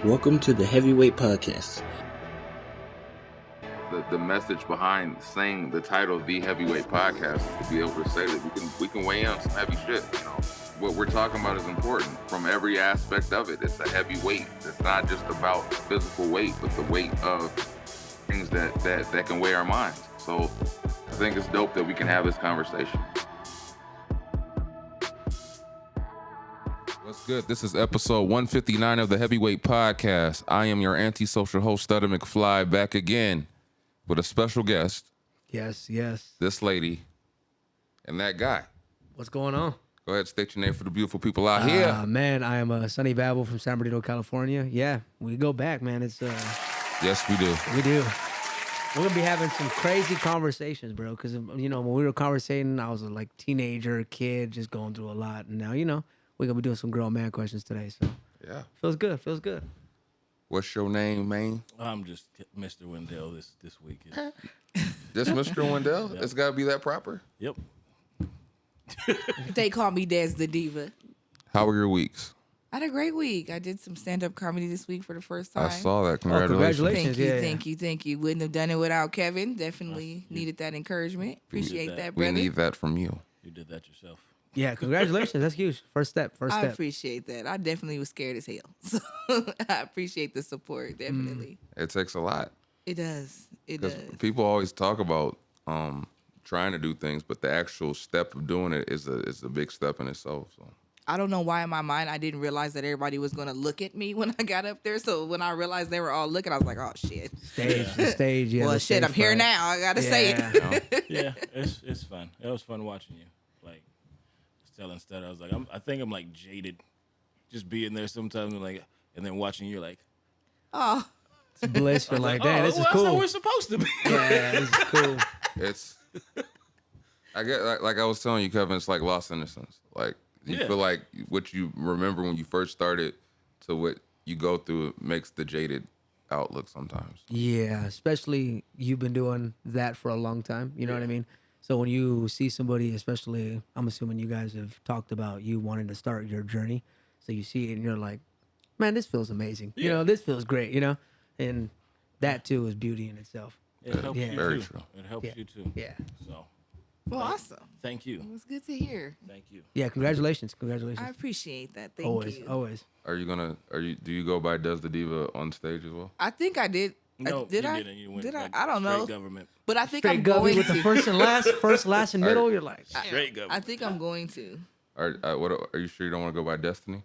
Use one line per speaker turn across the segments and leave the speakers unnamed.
Welcome to the Heavyweight Podcast.
The message behind saying the title The Heavyweight Podcast is to be able to say that we can weigh in on some heavy shit. You know, what we're talking about is important from every aspect of it. It's a heavy weight. It's not just about physical weight, but the weight of things that can weigh our minds. So I think it's dope that we can have this conversation.
What's good? This is episode 159 of the Heavyweight Podcast. I am your antisocial host, Stutter McFly, back again with a special guest.
Yes.
This lady and that guy.
What's going on?
Go ahead, state your name for the beautiful people out here.
Man, I am Sonny Babel from San Bernardino, California. Yeah, we go back, man. It's
Yes, we do.
we do. We're gonna be having some crazy conversations, bro. Because when we were conversating, I was a teenager, kid, just going through a lot, and now we're gonna be doing some grown man questions today. So
Yeah.
feels good.
What's your name, man?
I'm just Mr. Wendell this week.
This Mr. Wendell? It's got to be that proper?
Yep.
They call me Des the Diva.
How were your weeks?
I had a great week. I did some stand-up comedy this week for the first time.
I saw that. Congratulations.
Congratulations.
Thank you. Wouldn't have done it without Kevin. Definitely needed that encouragement. Appreciate that,
We
brother.
need that from you.
You did that yourself.
Yeah, congratulations. That's huge. First step.
I appreciate that. I definitely was scared as hell. So I appreciate the support, definitely.
It takes a lot.
It does. It
Because
does.
people always talk about trying to do things, but the actual step of doing it is a big step in itself. So
I don't know why in my mind I didn't realize that everybody was going to look at me when I got up there. So when I realized they were all looking, I was like, oh, shit.
The stage. Yeah.
Well,
the
shit,
stage
I'm here
fright.
now. I got to say it.
you know,
Yeah, it's fun. It was fun watching you. Like, telling stuff. I was like, I think I'm like jaded, just being there sometimes, and then watching you like,
Oh,
It's bliss. You're like, damn, this is
that's
cool.
how we're supposed to be.
Yeah, this is cool.
it's I get like I was telling you, Kevin, it's like lost innocence. Like you feel like what you remember when you first started to what you go through makes the jaded outlook sometimes.
Yeah, especially you've been doing that for a long time. You know what I mean? So when you see somebody, especially, I'm assuming you guys have talked about you wanting to start your journey. So you see it and you're like, man, this feels amazing. You know, this feels great, And that too is beauty in itself.
It helps you
very
too.
true.
It helps you too.
Yeah.
So
well, awesome.
thank you.
It was good to hear.
Thank you.
Yeah, congratulations.
I appreciate that. Thank
Always,
you.
always.
Do you go by Des the Diva on stage as well?
I think I did.
No,
did
you
I?
didn't. You went
Did I?
like
I don't know.
straight government.
But I think
Straight
I'm
Gubby
going
with
to.
the first and last, and middle, you're like,
Straight government.
I think I'm going to.
Are you sure you don't want to go by Destiny?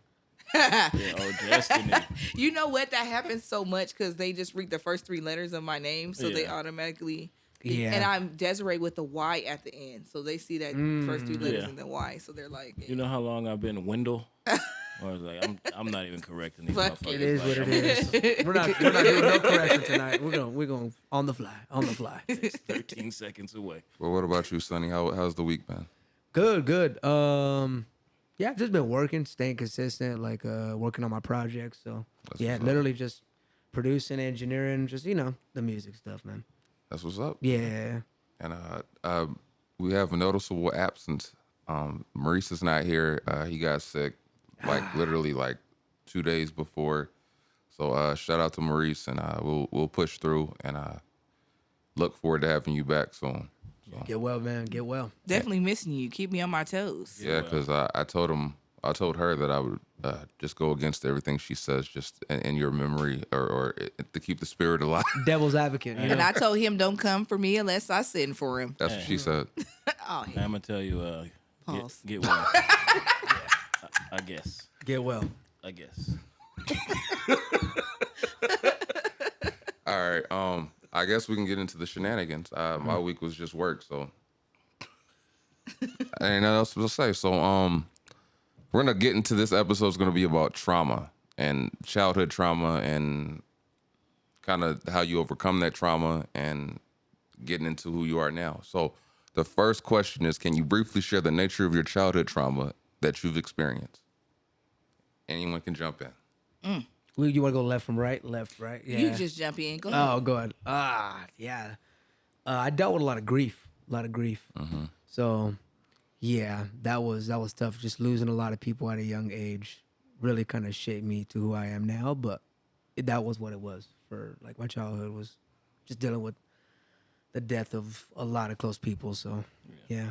Yeah, oh, Destiny.
You know what? That happens so much because they just read the first three letters of my name, so they
Yeah.
automatically.
Yeah.
And I'm Desiree with the Y at the end, so they see that first three letters
Yeah.
and the Y, so they're like,
You know how long I've been Wendell? Or I was like, I'm not even correcting these
Fuck
motherfuckers.
it is
Like,
what it
I'm
is. We're not doing no correction tonight. We're going on the fly.
13 seconds away.
Well, what about you, Sonny? How's the week been?
Good. Yeah, I've just been working, staying consistent, working on my projects. So
That's
yeah,
what's up.
literally just producing, engineering, just the music stuff, man.
That's what's up.
Yeah.
And we have a noticeable absence. Maurice is not here. He got sick, literally 2 days before. So shout out to Maurice, and we'll push through, and look forward to having you back soon. So,
Get well, man. Get well.
definitely missing you. Keep me on my toes.
yeah, because I told her that I would just go against everything she says, just in your memory, or to keep the spirit alive.
Devil's advocate. You know?
And I told him don't come for me unless I send for him.
That's what she said.
Oh,
I'm gonna tell you,
Pause.
get well. I guess.
Get well.
I guess.
All right. I guess we can get into the shenanigans. My week was just work, so I ain't nothing else to say. So we're gonna get into this episode. It's gonna be about trauma and childhood trauma and kind of how you overcome that trauma and getting into who you are now. So the first question is, can you briefly share the nature of your childhood trauma that you've experienced? Anyone can jump in.
You want to go left from right? Left, right? Yeah.
You just jump in. Go ahead.
Oh, go ahead. Yeah. I dealt with a lot of grief.
Mm-hmm.
So, yeah, that was tough. Just losing a lot of people at a young age really kind of shaped me to who I am now. But that was what it was for like my childhood was just dealing with the death of a lot of close people. So yeah.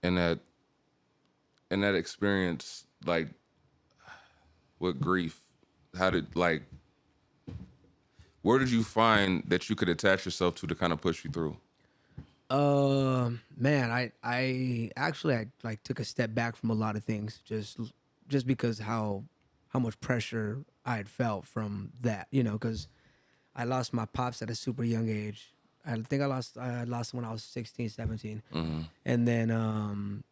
And that experience, like with grief, how did like where did you find that you could attach yourself to kind of push you through?
Man, I actually I like took a step back from a lot of things just because how much pressure I had felt from that, you know, because I lost my pops at a super young age. I think I lost when I was 16, 17. And then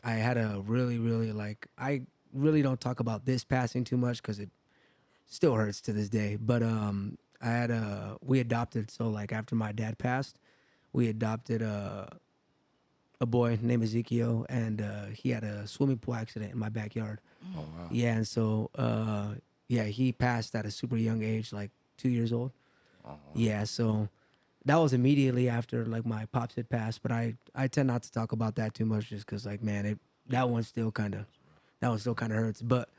I had a really like I really don't talk about this passing too much because it still hurts to this day. But I had we adopted, so like after my dad passed, we adopted a boy named Ezekiel, and he had a swimming pool accident in my backyard.
Oh wow.
Yeah, and so yeah, he passed at a super young age, like 2 years old. Yeah, so that was immediately after like my pops had passed, but I tend not to talk about that too much just because like man, that one still kind of hurts. But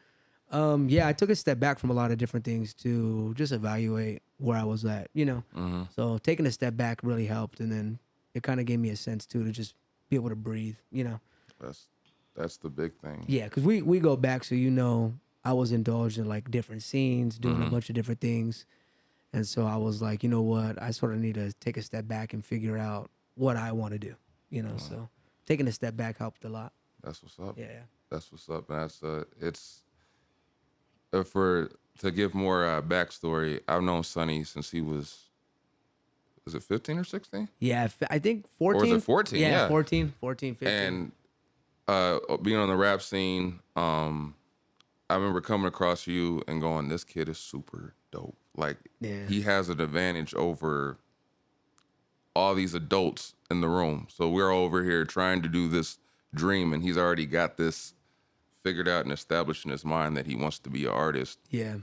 yeah, I took a step back from a lot of different things to just evaluate where I was at, you know. So taking a step back really helped, and then it kind of gave me a sense too to just be able to breathe, you know.
That's the big thing.
Yeah, because we go back, so you know, I was indulged in like different scenes, doing a bunch of different things, and so I was like, you know what, I sort of need to take a step back and figure out what I want to do, you know. So taking a step back helped a lot.
That's what's up.
Yeah.
That's what's up. And that's it's for to give more backstory. I've known Sonny since he was it 15 or 16?
Yeah, I think 14.
Or was it 14?
Yeah,
Yeah.
14, 15.
And being on the rap scene, I remember coming across you and going, "This kid is super dope. Like,
Yeah.
he has an advantage over all these adults in the room. So we're over here trying to do this dream, and he's already got this figured out and established in his mind that he wants to be an artist
Yeah.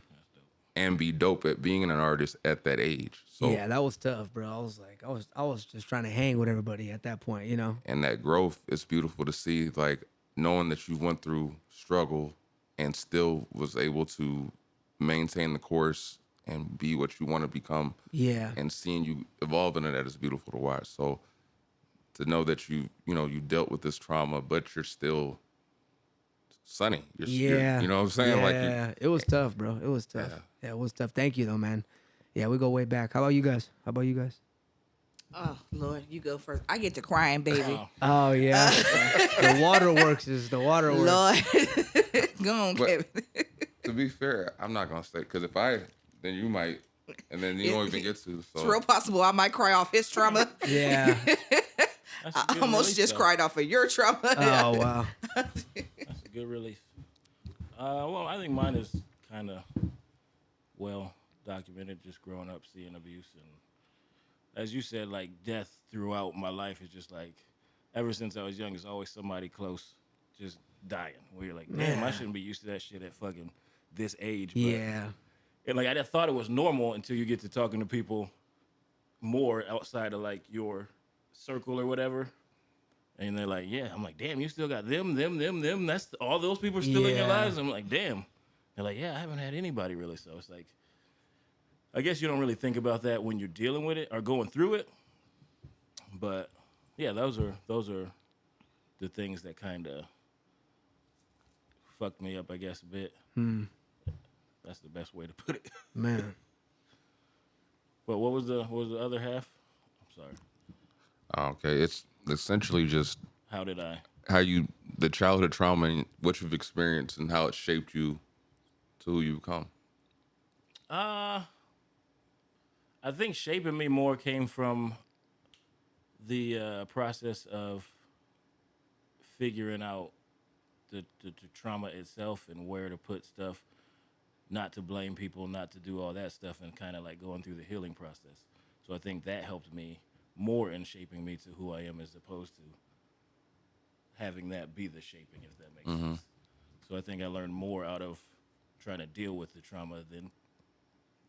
and be dope at being an artist at that age. So
Yeah, that was tough, bro. I was like, I was just trying to hang with everybody at that point, you know.
and that growth is beautiful to see, like knowing that you went through struggle and still was able to maintain the course and be what you want to become.
Yeah.
And seeing you evolve into that is beautiful to watch. So to know that you dealt with this trauma, but you're still Sunny.
Yeah.
You know what I'm saying?
Yeah.
Like
it was tough, bro. It was tough. Yeah, it was tough. Thank you though, man. Yeah, we go way back. How about you guys?
Oh Lord, you go first. I get to crying, baby.
Oh yeah. The waterworks is the waterworks.
Lord, go on,
But-
Kevin.
to be fair, I'm not gonna say because if I then you might, and then you don't even get to.
It's
So
real possible I might cry off his trauma.
Yeah.
That's a
I
good
almost
release,
just
though.
cried off of your trauma.
Oh wow.
That's a good release. Well, I think mine is kind of well documented. Just growing up, seeing abuse, and as you said, like death throughout my life is just like ever since I was young, there's always somebody close just dying. Where you're like, damn, I shouldn't be used to that shit at fucking this age. But,
Yeah.
and like I just thought it was normal until you get to talking to people more outside of like your circle or whatever. And they're like, yeah. I'm like, damn, you still got them. That's all those people are still in your
Yeah.
lives. I'm like, damn. They're like, yeah, I haven't had anybody really. So it's like, I guess you don't really think about that when you're dealing with it or going through it. But yeah, those are the things that kind of fucked me up, I guess, a bit. That's the best way to put it.
Man.
But what was the other half? I'm sorry.
okay, it's essentially just
How did I?
the childhood trauma and what you've experienced and how it shaped you to who you become.
I think shaping me more came from the process of figuring out the trauma itself and where to put stuff, not to blame people, not to do all that stuff, and kind of like going through the healing process. So I think that helped me more in shaping me to who I am as opposed to having that be the shaping, if that makes sense. So I think I learned more out of trying to deal with the trauma than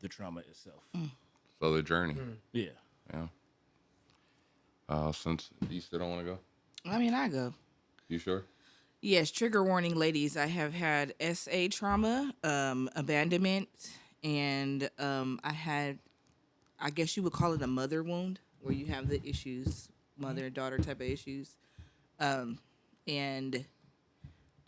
the trauma itself.
So the journey.
Yeah.
Yeah. Since you still don't want to go,
I mean, I go.
you sure?
Yes, trigger warning, ladies. I have had SA trauma, abandonment, and I guess you would call it a mother wound, where you have the issues, mother and daughter type of issues. And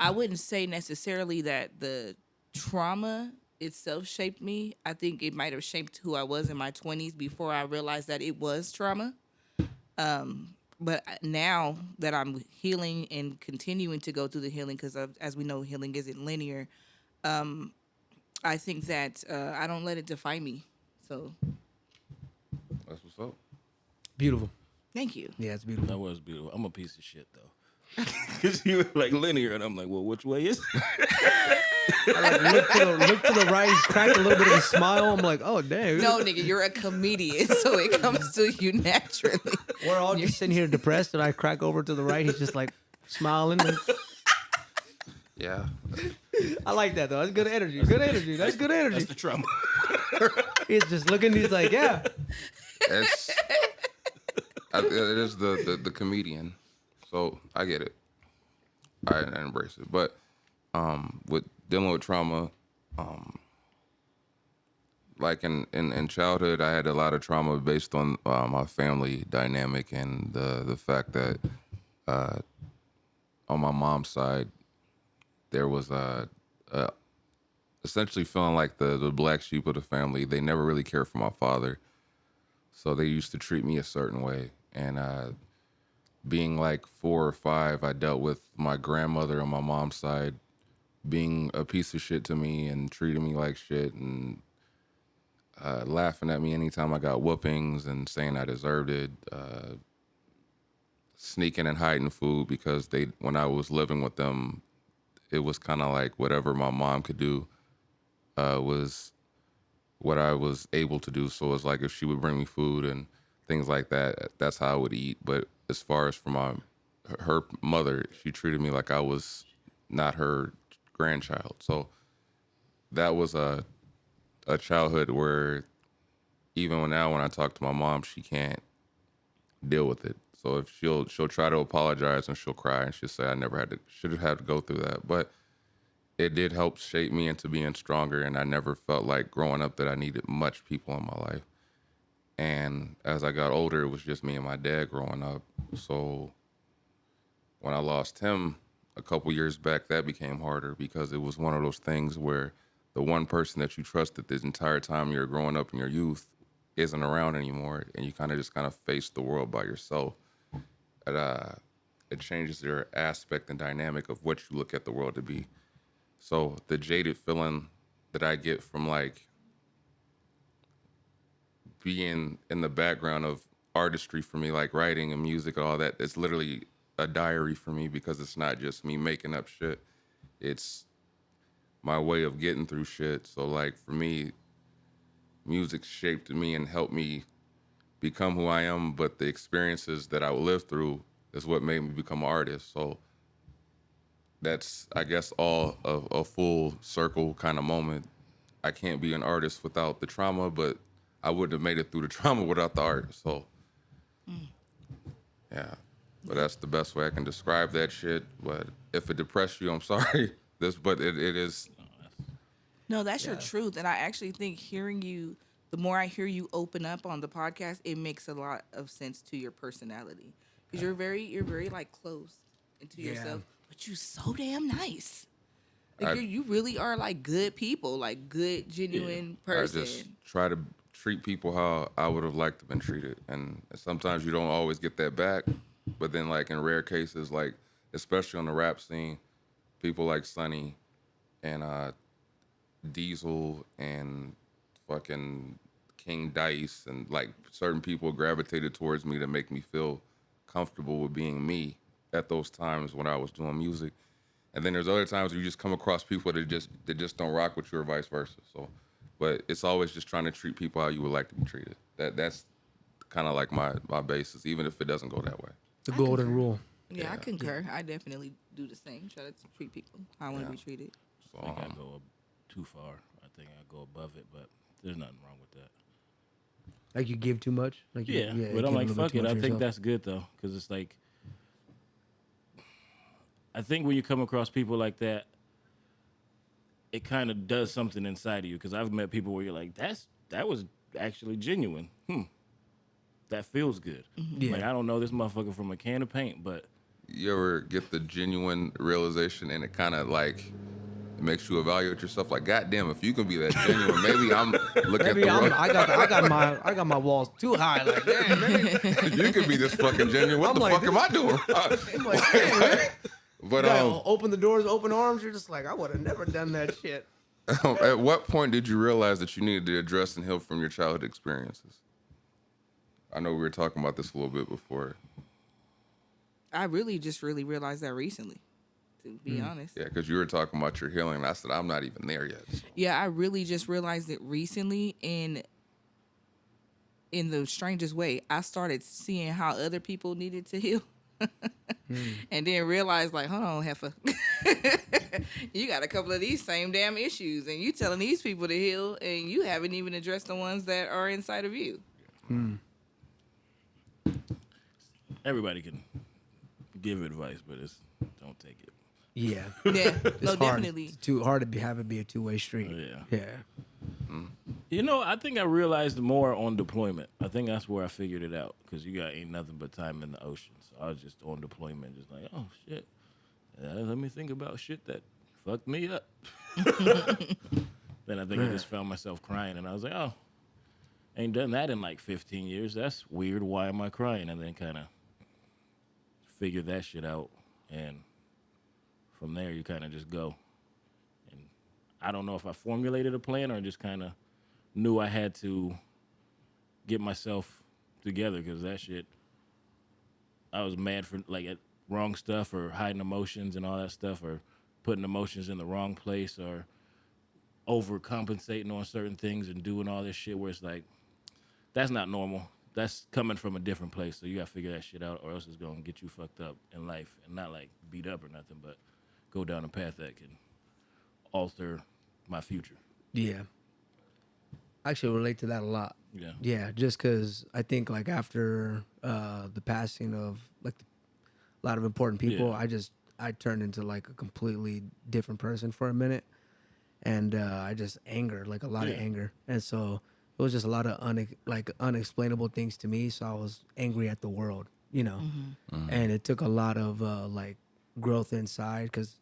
I wouldn't say necessarily that the trauma itself shaped me. I think it might have shaped who I was in my 20s before I realized that it was trauma. But now that I'm healing and continuing to go through the healing, because as we know, healing isn't linear. I think that I don't let it define me. So
That's what's up.
Beautiful.
thank you.
Yeah, it's beautiful.
That was beautiful. I'm a piece of shit though. Because you were like linear, and I'm like, well, which way is it?
I like, look to the right, crack a little bit of a smile. I'm like, oh damn.
No, nigga, you're a comedian, so it comes to you naturally.
We're all just sitting here depressed, and I crack over to the right. He's just like smiling.
Yeah.
I like that though. That's good energy. Good energy. That's good energy.
That's the trauma.
He's just looking. He's like, yeah.
It is the comedian. So I get it. I embrace it. But with dealing with trauma, like in childhood, I had a lot of trauma based on my family dynamic and the fact that on my mom's side, there was essentially feeling like the black sheep of the family. They never really cared for my father. So they used to treat me a certain way. And being like 4 or 5, I dealt with my grandmother on my mom's side being a piece of shit to me and treating me like shit and laughing at me anytime I got whoopings and saying I deserved it. Sneaking and hiding food because when I was living with them, it was kind of like whatever my mom could do was what I was able to do. So it's like if she would bring me food and things like that, that's how I would eat. But as far as for her mother, she treated me like I was not her grandchild. So that was a childhood where even now when I talk to my mom, she can't deal with it. So if she'll try to apologize and she'll cry and she'll say I should have had to go through that. But it did help shape me into being stronger, and I never felt like growing up that I needed much people in my life. And as I got older, it was just me and my dad growing up. So when I lost him a couple years back, that became harder because it was one of those things where the one person that you trusted this entire time you're growing up in your youth isn't around anymore, and you kind of face the world by yourself. It changes your aspect and dynamic of what you look at the world to be. So the jaded feeling that I get from like being in the background of artistry for me, like writing and music and all that, it's literally a diary for me because it's not just me making up shit. It's my way of getting through shit. So like for me, music shaped me and helped me become who I am, but the experiences that I lived through is what made me become an artist. So that's, I guess, all a full circle kind of moment. I can't be an artist without the trauma, but I wouldn't have made it through the trauma without the art. So, yeah. But that's the best way I can describe that shit. But if it depressed you, I'm sorry. But it is.
No, that's your truth. And I actually think the more I hear you open up on the podcast, it makes a lot of sense to your personality. Because you're very like closed into yourself, but you so damn nice. Like you really are like good people, like good, genuine person.
I just try to treat people how I would have liked to have been treated. And sometimes you don't always get that back. But then like in rare cases, like especially on the rap scene, people like Sonny and Diesel and fucking King Dice and like certain people gravitated towards me to make me feel comfortable with being me at those times when I was doing music. And then there's other times where you just come across people that just don't rock with you or vice versa. So, but it's always just trying to treat people how you would like to be treated. That's kind of like my basis, even if it doesn't go that way.
The golden rule.
Yeah, I concur. I definitely do the same. Try to treat people how I want to be treated.
So,
I think I go too far. I think I go above it, but there's nothing wrong with that.
Like you give too much? Like
But I'm like, fuck it. I think that's good, though, because it's like, I think when you come across people like that, it kind of does something inside of you. Because I've met people where you're like, that was actually genuine. That feels good.
Yeah.
Like I don't know this motherfucker from a can of paint, but
You ever get the genuine realization and it kind of like makes you evaluate yourself? Like, goddamn, if you can be that genuine, maybe I'm looking
Maybe
at the
I got my walls too high. Like, damn, maybe
You could be this fucking genuine. What
I'm
the
like,
fuck am I doing?
I'm like, damn, man.
But
You gotta open the doors, open arms. You're just like, I would have never done that shit.
at what point did you realize that you needed to address and heal from your childhood experiences? I know we were talking about this a little bit before.
I really just realized that recently, to be honest.
Yeah, because you were talking about your healing, and I said I'm not even there yet. So.
Yeah, I really just realized it recently, and in the strangest way, I started seeing how other people needed to heal. And then realized, like, hold on, heifer. You got a couple of these same damn issues, and you telling these people to heal, and you haven't even addressed the ones that are inside of you.
everybody can give advice, but don't take it.
Yeah.
Yeah,
It's
no,
hard.
definitely.
It's too hard to have it be a two-way street.
Yeah.
Yeah.
You know, I think I realized more on deployment. I think that's where I figured it out because you got ain't nothing but time in the ocean. So I was just on deployment, just like, oh shit. Let me think about shit that fucked me up. Then I think I just found myself crying, and I was like, oh, ain't done that in like 15 years. That's weird. Why am I crying? And then kind of figure that shit out, and from there you kind of just go. And I don't know if I formulated a plan or just kind of knew I had to get myself together because that shit, I was mad for like at wrong stuff or hiding emotions and all that stuff or putting emotions in the wrong place or overcompensating on certain things and doing all this shit where it's like, that's not normal. That's coming from a different place. So you got to figure that shit out or else it's going to get you fucked up in life and not like beat up or nothing, but go down a path that can alter my future.
Yeah. I actually relate to that a lot.
Yeah.
Yeah, just because I think like after the passing of like a lot of important people,
Yeah.
I turned into like a completely different person for a minute, and I just anger, like a lot of
Yeah.
anger, and so it was just a lot of unexplainable things to me. So I was angry at the world, you know, and it took a lot of like growth inside because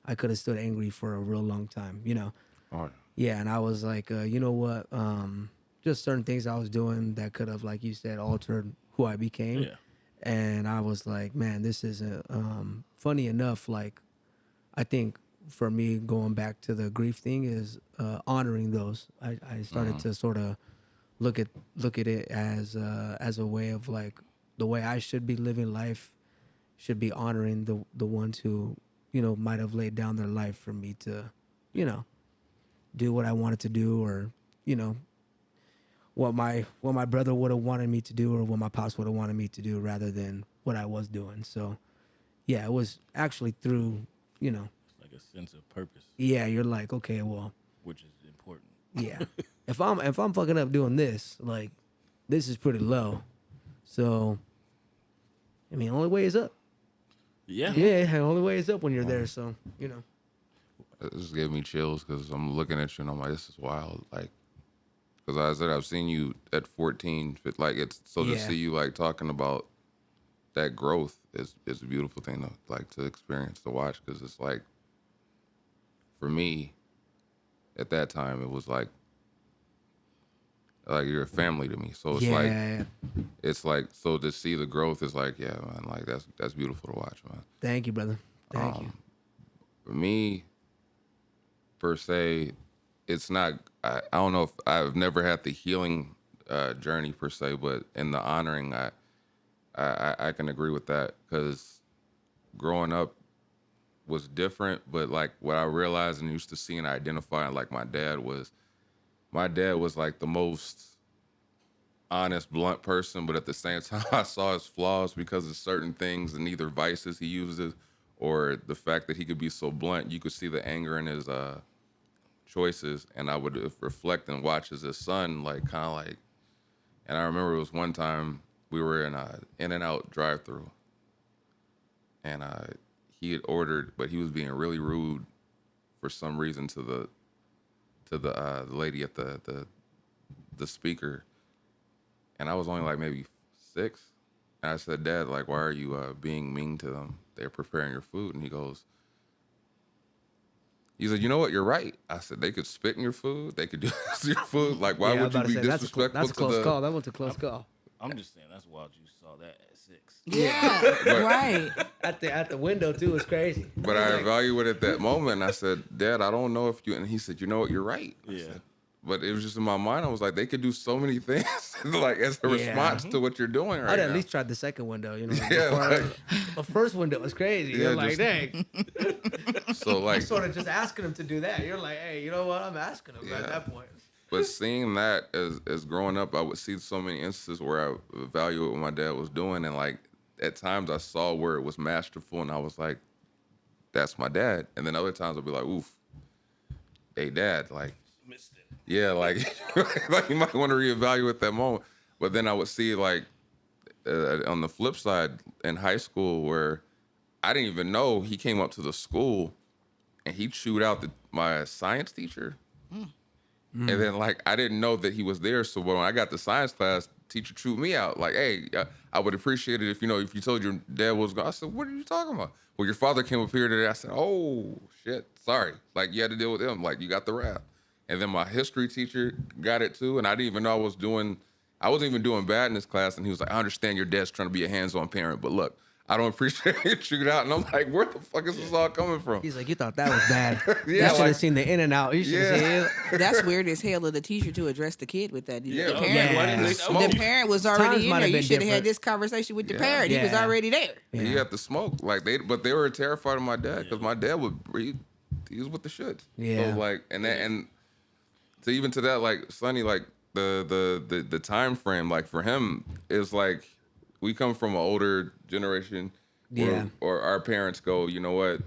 I could have stood angry for a real long time, you know.
Oh,
Yeah, and I was like, you know what? Just certain things I was doing that could have, like you said, altered who I became.
Yeah.
And I was like, man, this isn't funny enough. Like, I think for me, going back to the grief thing is honoring those. I started to sort of look at it as a way of like the way I should be living life should be honoring the ones who, you know, might have laid down their life for me to, you know, do what I wanted to do, or you know, what my brother would have wanted me to do, or what my pops would have wanted me to do, rather than what I was doing. So, yeah, it was actually through, you know,
It's like a sense of purpose,
yeah, you're like, okay, well,
which is important.
yeah, if I'm fucking up doing this, like, this is pretty low. So, I mean, only way is up.
Yeah.
Yeah, the only way is up when you're there. So, you know.
it just gave me chills because I'm looking at you and I'm like, this is wild. Like, because I said I've seen you at 14. Like, it's so to
Yeah.
see you like talking about that growth is a beautiful thing to like to experience, to watch, because it's like, for me, at that time, it was like you're a family to me. So it's like so to see the growth is like, yeah, man, like that's beautiful to watch, man.
Thank you, brother. Thank you.
For me, per se, it's not. I don't know if I've never had the healing journey per se, but in the honoring, I can agree with that because growing up was different. But like what I realized and used to see and identifying, like my dad was like the most honest, blunt person, but at the same time, I saw his flaws because of certain things and either vices he uses or the fact that he could be so blunt. You could see the anger in his choices, and I would reflect and watch as his son, like kind of like. And I remember it was one time we were in a In-N-Out drive-thru, and he had ordered, but he was being really rude for some reason to the lady at the speaker, and I was only like maybe 6, and I said, Dad, like, why are you being mean to them? They're preparing your food. And he said, you know what, you're right. I said, they could spit in your food, they could do this to your food. Like, why
Yeah, I
would
was
you
about
be
to say,
disrespectful
that's a close
to
call. That was a close call.
I'm just saying that's wild. You saw that at 6.
Yeah, right.
At the window too was crazy.
But I evaluated that moment, and I said, Dad, I don't know if you, and he said, you know what, you're right. I
Yeah.
said, but it was just in my mind, I was like, they could do so many things, like, as a response to what you're doing right
I'd
now.
at least tried the second window, you know.
Yeah,
The first window was crazy.
Yeah,
You're like,
just-
dang.
So, like,
Sort of just asking him to do that. You're like, hey, you know what? I'm asking him at
Yeah.
that point.
but seeing that as growing up, I would see so many instances where I evaluate what my dad was doing, and like at times I saw where it was masterful, and I was like, that's my dad. And then other times I'll be like, oof, hey, Dad, like,
Missed it.
yeah, like, like you might want to reevaluate that moment. But then I would see like on the flip side in high school where I didn't even know he came up to the school and he chewed out my science teacher. And then like I didn't know that he was there. So when I got to science class, teacher chewed me out. Like, hey, I would appreciate it if you told your dad was gone. I said, what are you talking about? Well, your father came up here today. I said, oh shit, sorry. Like you had to deal with him. Like you got the rap. And then my history teacher got it too. And I didn't even know I wasn't even doing bad in this class. And he was like, I understand your dad's trying to be a hands-on parent, but look, I don't appreciate you chewed out. And I'm like, where the fuck is this all coming from?
He's like, you thought that was bad.
Yeah,
you should
like-
have seen the in and out. You should have
Yeah.
seen it.
That's weird as hell of the teacher to address the kid with that.
Yeah,
The
okay,
parent,
why didn't they-
Smoke.
the parent was
Times
already in
might
there.
have
You
been
should have had
different.
this conversation with the
Yeah.
parent. He was
Yeah.
already there.
He had to smoke. Like they were terrified of my dad because my dad he was with the shit.
Yeah.
So like and to even to that, like Sonny, like the time frame, like for him is like we come from an older generation
Yeah.
or our parents go, you know what?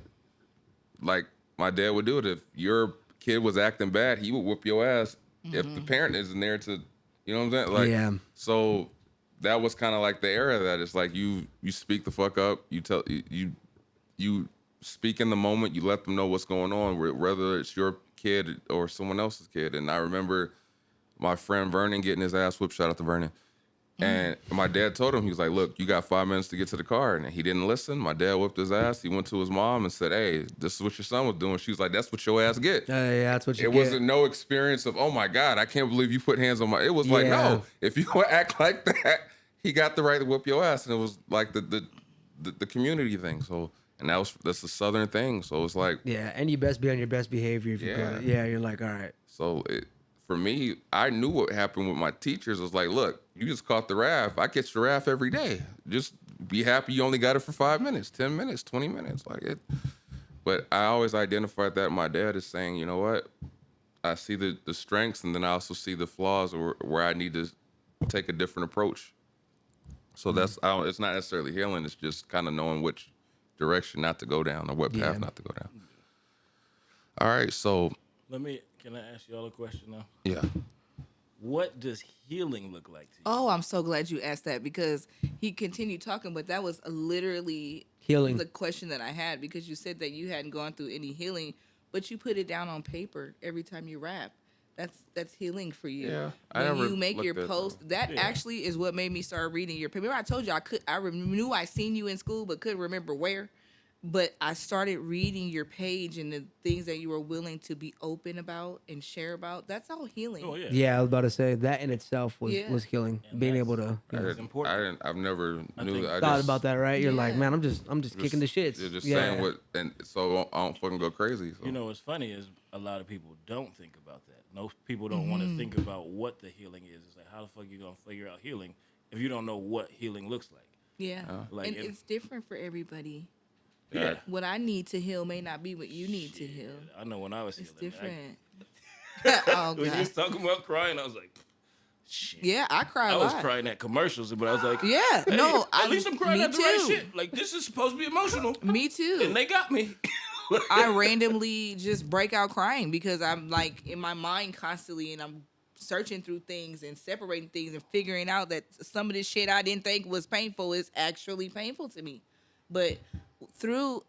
Like my dad would do it if your kid was acting bad, he would whoop your ass if the parent isn't there to, you know what I'm saying? Like
Yeah.
so that was kind of like the era that it's like you speak the fuck up, you speak in the moment, you let them know what's going on, whether it's your kid or someone else's kid. And I remember my friend Vernon getting his ass whipped. Shout out to Vernon. And my dad told him, he was like, look, you got 5 minutes to get to the car. And he didn't listen. My dad whipped his ass. He went to his mom and said, hey, this is what your son was doing. She was like, that's what your ass get.
Yeah, that's what you
It
get.
wasn't no experience of, oh my God, I can't believe you put hands on my. It was like,
Yeah.
no, if you act like that, he got the right to whip your ass. And it was like the community thing. So, and that's a Southern thing. So it's like,
Yeah, and you best be on your best behavior if you go to,
Yeah.
you're like, all right.
so for me, I knew what happened with my teachers. It was like, look, you just caught the RAF. I catch the RAF every day. Just be happy you only got it for 5 minutes, 10 minutes, 20 minutes. Like it. But I always identified that my dad is saying, you know what? I see the strengths and then I also see the flaws where I need to take a different approach. So it's not necessarily healing. It's just kind of knowing which direction not to go down or what path
Yeah.
not to go down. All right. So,
Can I ask y'all a question now?
yeah.
What does healing look like to you?
Oh, I'm so glad you asked that because he continued talking, but that was literally
Healing.
the question that I had because you said that you hadn't gone through any healing, but you put it down on paper every time you rap. That's healing for you.
Yeah, I
when
never
you make your
looked at
post, that actually is what made me start reading your. Remember, I told you I knew I seen you in school, but couldn't remember where. But I started reading your page and the things that you were willing to be open about and share about. That's all healing.
Oh yeah.
Yeah, I was about to say that in itself was,
Yeah.
was healing.
And
Being
that's-
able to
It's important.
I've never knew
think-
that. I
thought
just,
about that, right? You're like,
Yeah.
man, I'm just kicking the shits.
You're just
yeah.
saying what, and so I don't fucking go crazy. So.
You know what's funny is a lot of people don't think about that. Most people don't want to think about what the healing is. It's like, how the fuck you gonna figure out healing if you don't know what healing looks like?
Yeah.
Like,
and
it-
it's different for everybody.
Yeah.
What I need to heal may not be what you need to heal.
I know when I was
It's
healing,
different. Oh
when you was
god.
talking about crying, I was like, shit.
Yeah, I cry
I
a
was
lot.
crying at commercials, but I was like,
Yeah,
hey,
no,
at least I'm crying
me
at the right
too.
shit. Like this is supposed to be emotional,
Me too.
and they got me.
I randomly just break out crying because I'm like in my mind constantly and I'm searching through things and separating things and figuring out that some of this shit I didn't think was painful is actually painful to me. But through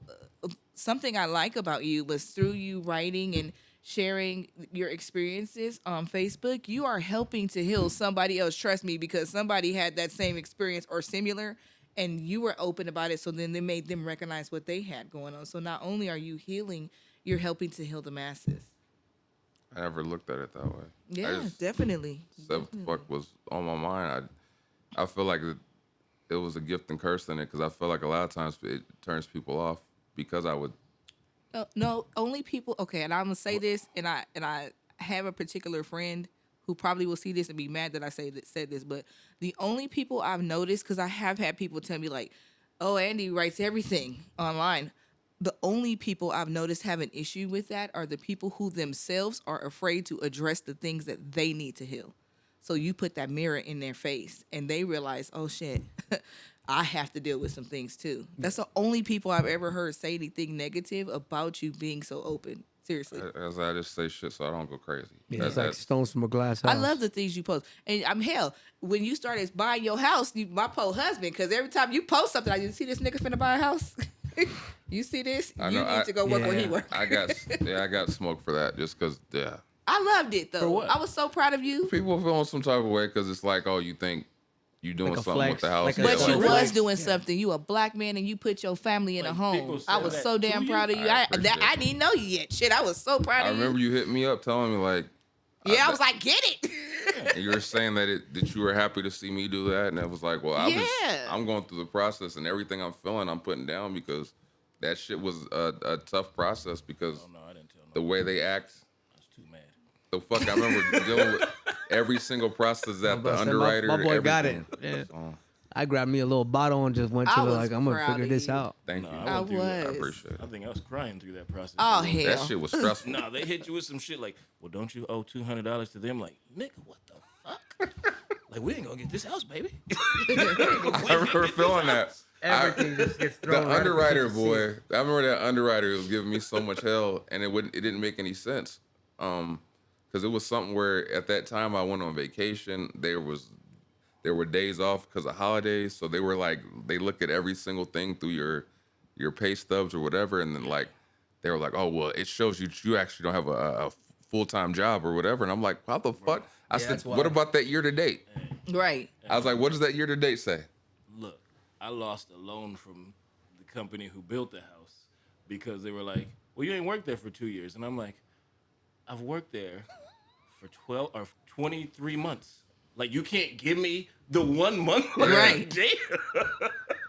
something I like about you was through you writing and sharing your experiences on Facebook, you are helping to heal somebody else. Trust me, because somebody had that same experience or similar, and you were open about it. So then they made them recognize what they had going on. So not only are you healing, you're helping to heal the masses.
I never looked at it that way.
Yeah, definitely.
Said what the fuck was on my mind. I feel like it was a gift and curse in it because I feel like a lot of times it turns people off because I would.
No, only people. Okay, and I'm gonna say this, and I have a particular friend who probably will see this and be mad that I said this, but the only people I've noticed, because I have had people tell me like, "Oh, Andy writes everything online." The only people I've noticed have an issue with that are the people who themselves are afraid to address the things that they need to heal. So you put that mirror in their face, and they realize, "Oh shit." I have to deal with some things too. That's the only people I've ever heard say anything negative about you being so open. Seriously.
As I just say shit so I don't go crazy.
Yeah, it's like stones from a glass house.
I love the things you post. And I'm hell, when you started buying your house, my poor husband, because every time you post something, like, you see this nigga finna buy a house? You see this? You need to go work where he works.
I got smoked for that just because,
I loved it though.
For what?
I was so proud of you.
People feeling some type of way because it's like, oh, you think you doing
Like a
something
flex,
with the house.
like a-
But
Yeah,
you
like
was
flex.
doing something. You a black man and you put your family in a
Like,
home.
people
I
say
was
that
so damn
to you?
proud of you.
I
I
appreciate
I
it.
didn't know you yet. Shit, I was so proud
I
of you.
remember you hit me up telling me like,
Yeah, I was like, get it.
and you were saying that you were happy to see me do that, and I was like, well, I'm going through the process, and everything I'm feeling, I'm putting down because that shit was a tough process because
No, I didn't tell no.
the way they act.
I was too mad.
The fuck, I remember dealing with every single process at the
about to say,
underwriter.
my boy got it.
everything.
Yeah.
So,
I grabbed me a little bottle and just went
I
to
was
like, I'm gonna
proud
figure
of
this
you.
out.
thank
No,
you.
I went through that.
I
was.
appreciate it.
I think I was crying through that process.
Oh,
You know?
hell.
That shit was stressful.
Nah, they hit you with some shit like, well, don't you owe $200 to them? Like, nigga, what the fuck? Like, we ain't gonna get this house, baby.
I remember feeling that.
Everything just gets thrown.
The
right
underwriter
at the seat.
boy. I remember that underwriter was giving me so much hell, and it didn't make any sense. Because it was something where at that time I went on vacation. There were days off because of holidays, so they were like they look at every single thing through your pay stubs or whatever, and then like they were like, oh well, it shows you actually don't have a full-time job or whatever, and I'm like, how the fuck? I said,
that's
what
wild.
about that year to date?
Right.
I was like, what does that year to date say?
Look, I lost a loan from the company who built the house because they were like, well, you ain't worked there for 2 years. And I'm like, I've worked there for 12 or 23 months. Like, you can't give me the 1 month.
Right.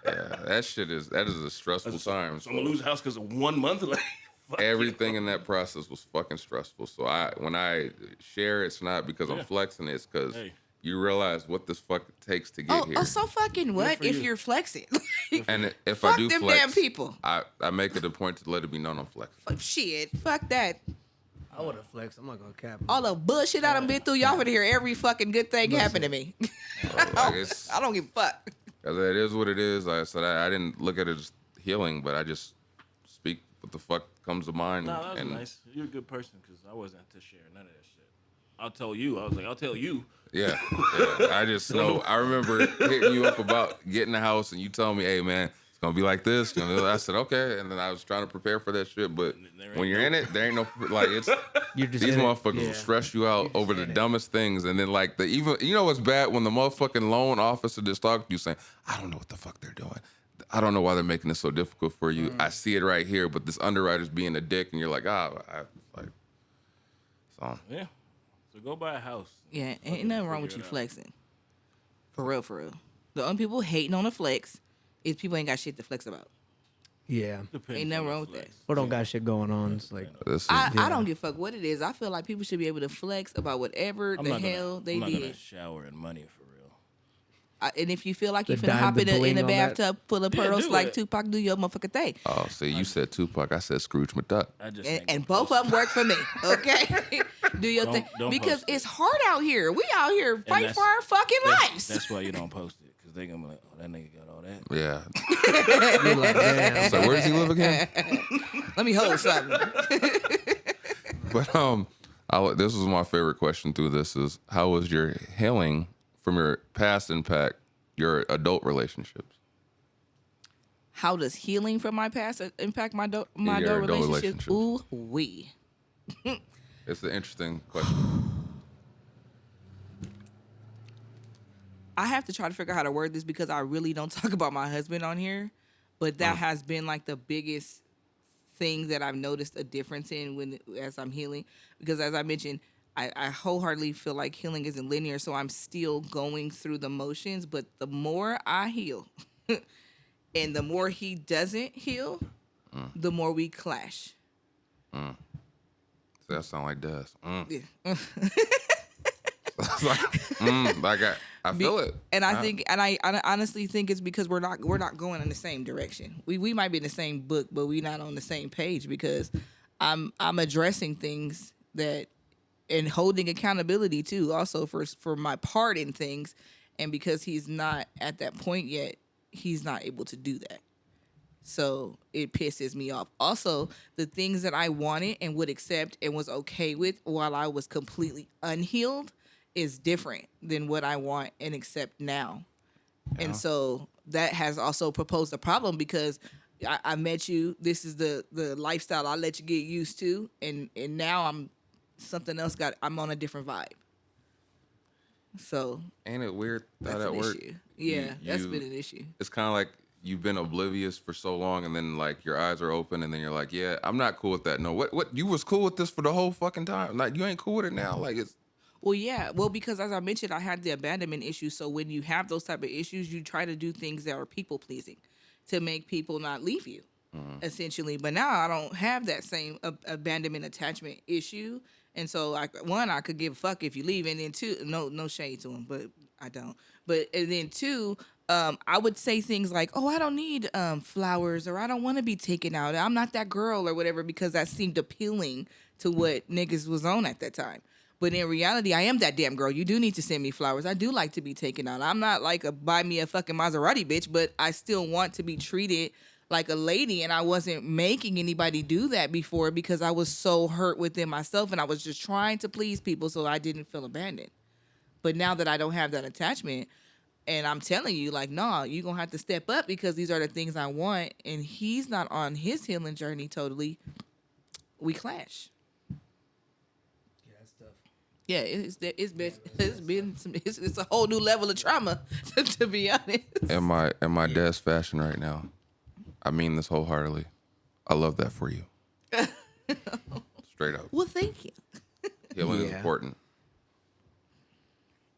Yeah, that is a stressful time.
So I'm gonna lose a house because of 1 month. Like, fuck
Everything in that process was fucking stressful. So when I share, it's not because I'm flexing. It's because
Hey.
you realize what this fuck takes to get here.
Oh, so fucking what
for
if
you.
you're flexing?
And if I
Fuck
do
them
flex,
damn people.
I make it a point to let it be known I'm flexing.
Shit, fuck that.
I would have flexed. I'm not gonna cap.
All the bullshit I done been through, y'all finna hear every fucking good thing happen to me.
Like it's,
I don't give a fuck.
it is what it is. Like I said, I didn't look at it as healing, but I just speak what the fuck comes to mind.
No, that was
and
nice. You're a good person because I wasn't to share none of that shit. I'll tell you. I was like, I'll tell you.
yeah, I just know. I remember hitting you up about getting a house, and you telling me, "Hey, man, it's gonna be like this." You know, I said, "Okay," and then I was trying to prepare for that shit. But
There ain't
when you're
no-
in it, there ain't no like it's.
You're just
These
in it.
motherfuckers
Yeah.
will stress you out over the dumbest things, and then like you know what's bad when the motherfucking loan officer just talks to you saying, "I don't know what the fuck they're doing. I don't know why they're making it so difficult for you. I see it right here, but this underwriter's being a dick," and you're like, so.
Yeah. So go buy a house.
Yeah,
Fucking
ain't nothing wrong with
figure
you
it out.
flexing. For real, for real. The only people hating on a flex is people ain't got shit to flex about.
Yeah,
Depends
Ain't nothing
on the
wrong with
flex.
that.
or don't got shit going on. It's like
This is,
I don't give a fuck what it is. I feel like people should be able to flex about whatever
I'm
the
not
hell
gonna,
they
I'm not
did.
gonna shower in money for real.
And if you feel like you
The
finna hop
dime,
in
the
a
bling on that.
bathtub full of
Yeah,
pearls
do
like
it.
Tupac, do your motherfucking thing.
oh, see, you said Tupac, I said Scrooge McDuck.
I just
And,
ain't
and
gonna
both
post
of them work for me. Okay, do your
Don't-
thing
don't
because
post it.
it's hard out here. We out here fighting
that's-
for our fucking
That's,
lives.
that's why you don't post it because they gonna be like, oh, that nigga got all that.
Yeah.
you're like, damn.
So where does he live again?
Let me hold something.
But this was my favorite question through this is how was your healing from your past impact your adult relationships?
how does healing from my past impact my adult
Your adult
relationship?
relationships.
Ooh wee.
It's an interesting question.
I have to try to figure out how to word this because I really don't talk about my husband on here, but that has been like the biggest thing that I've noticed a difference in as I'm healing. Because as I mentioned, I wholeheartedly feel like healing isn't linear, so I'm still going through the motions. But the more I heal, and the more he doesn't heal, the more we clash.
So that sound like Des.
Yeah.
It's like, I feel it.
And I think, and I honestly think it's because we're not going in the same direction. We might be in the same book, but we're not on the same page because I'm addressing things that and holding accountability too, also for my part in things, and because he's not at that point yet, he's not able to do that. So it pisses me off. Also, the things that I wanted and would accept and was okay with while I was completely unhealed is different than what I want and accept now. Yeah. And so that has also proposed a problem because I met you. This is the lifestyle I let you get used to. And now I'm something else I'm on a different vibe. So
ain't it weird how
that's
that
an
works?
issue. Yeah, that's been an issue.
It's kind of like you've been oblivious for so long, and then like your eyes are open, and then you're like, yeah, I'm not cool with that. No, what you was cool with this for the whole fucking time? Like you ain't cool with it now? Like it's.
Well, yeah. Well, because as I mentioned, I had the abandonment issue. So when you have those type of issues, you try to do things that are people pleasing to make people not leave you, essentially. But now I don't have that same abandonment attachment issue. And so, I could give a fuck if you leave, and then two, no shade to him, but I don't. And then two, I would say things like, "Oh, I don't need flowers," or "I don't want to be taken out. I'm not that girl," or whatever, because that seemed appealing to what niggas was on at that time. But in reality, I am that damn girl. You do need to send me flowers. I do like to be taken out. I'm not like a buy me a fucking Maserati bitch, but I still want to be treated like a lady. And I wasn't making anybody do that before because I was so hurt within myself and I was just trying to please people so I didn't feel abandoned. But now that I don't have that attachment, and I'm telling you, like, nah, you're going to have to step up because these are the things I want. And he's not on his healing journey totally. We clash. Yeah, it's a whole new level of trauma, to be honest.
Am I Des fashion right now? I mean this wholeheartedly. I love that for you. Straight up.
Well, thank you.
Healing is important.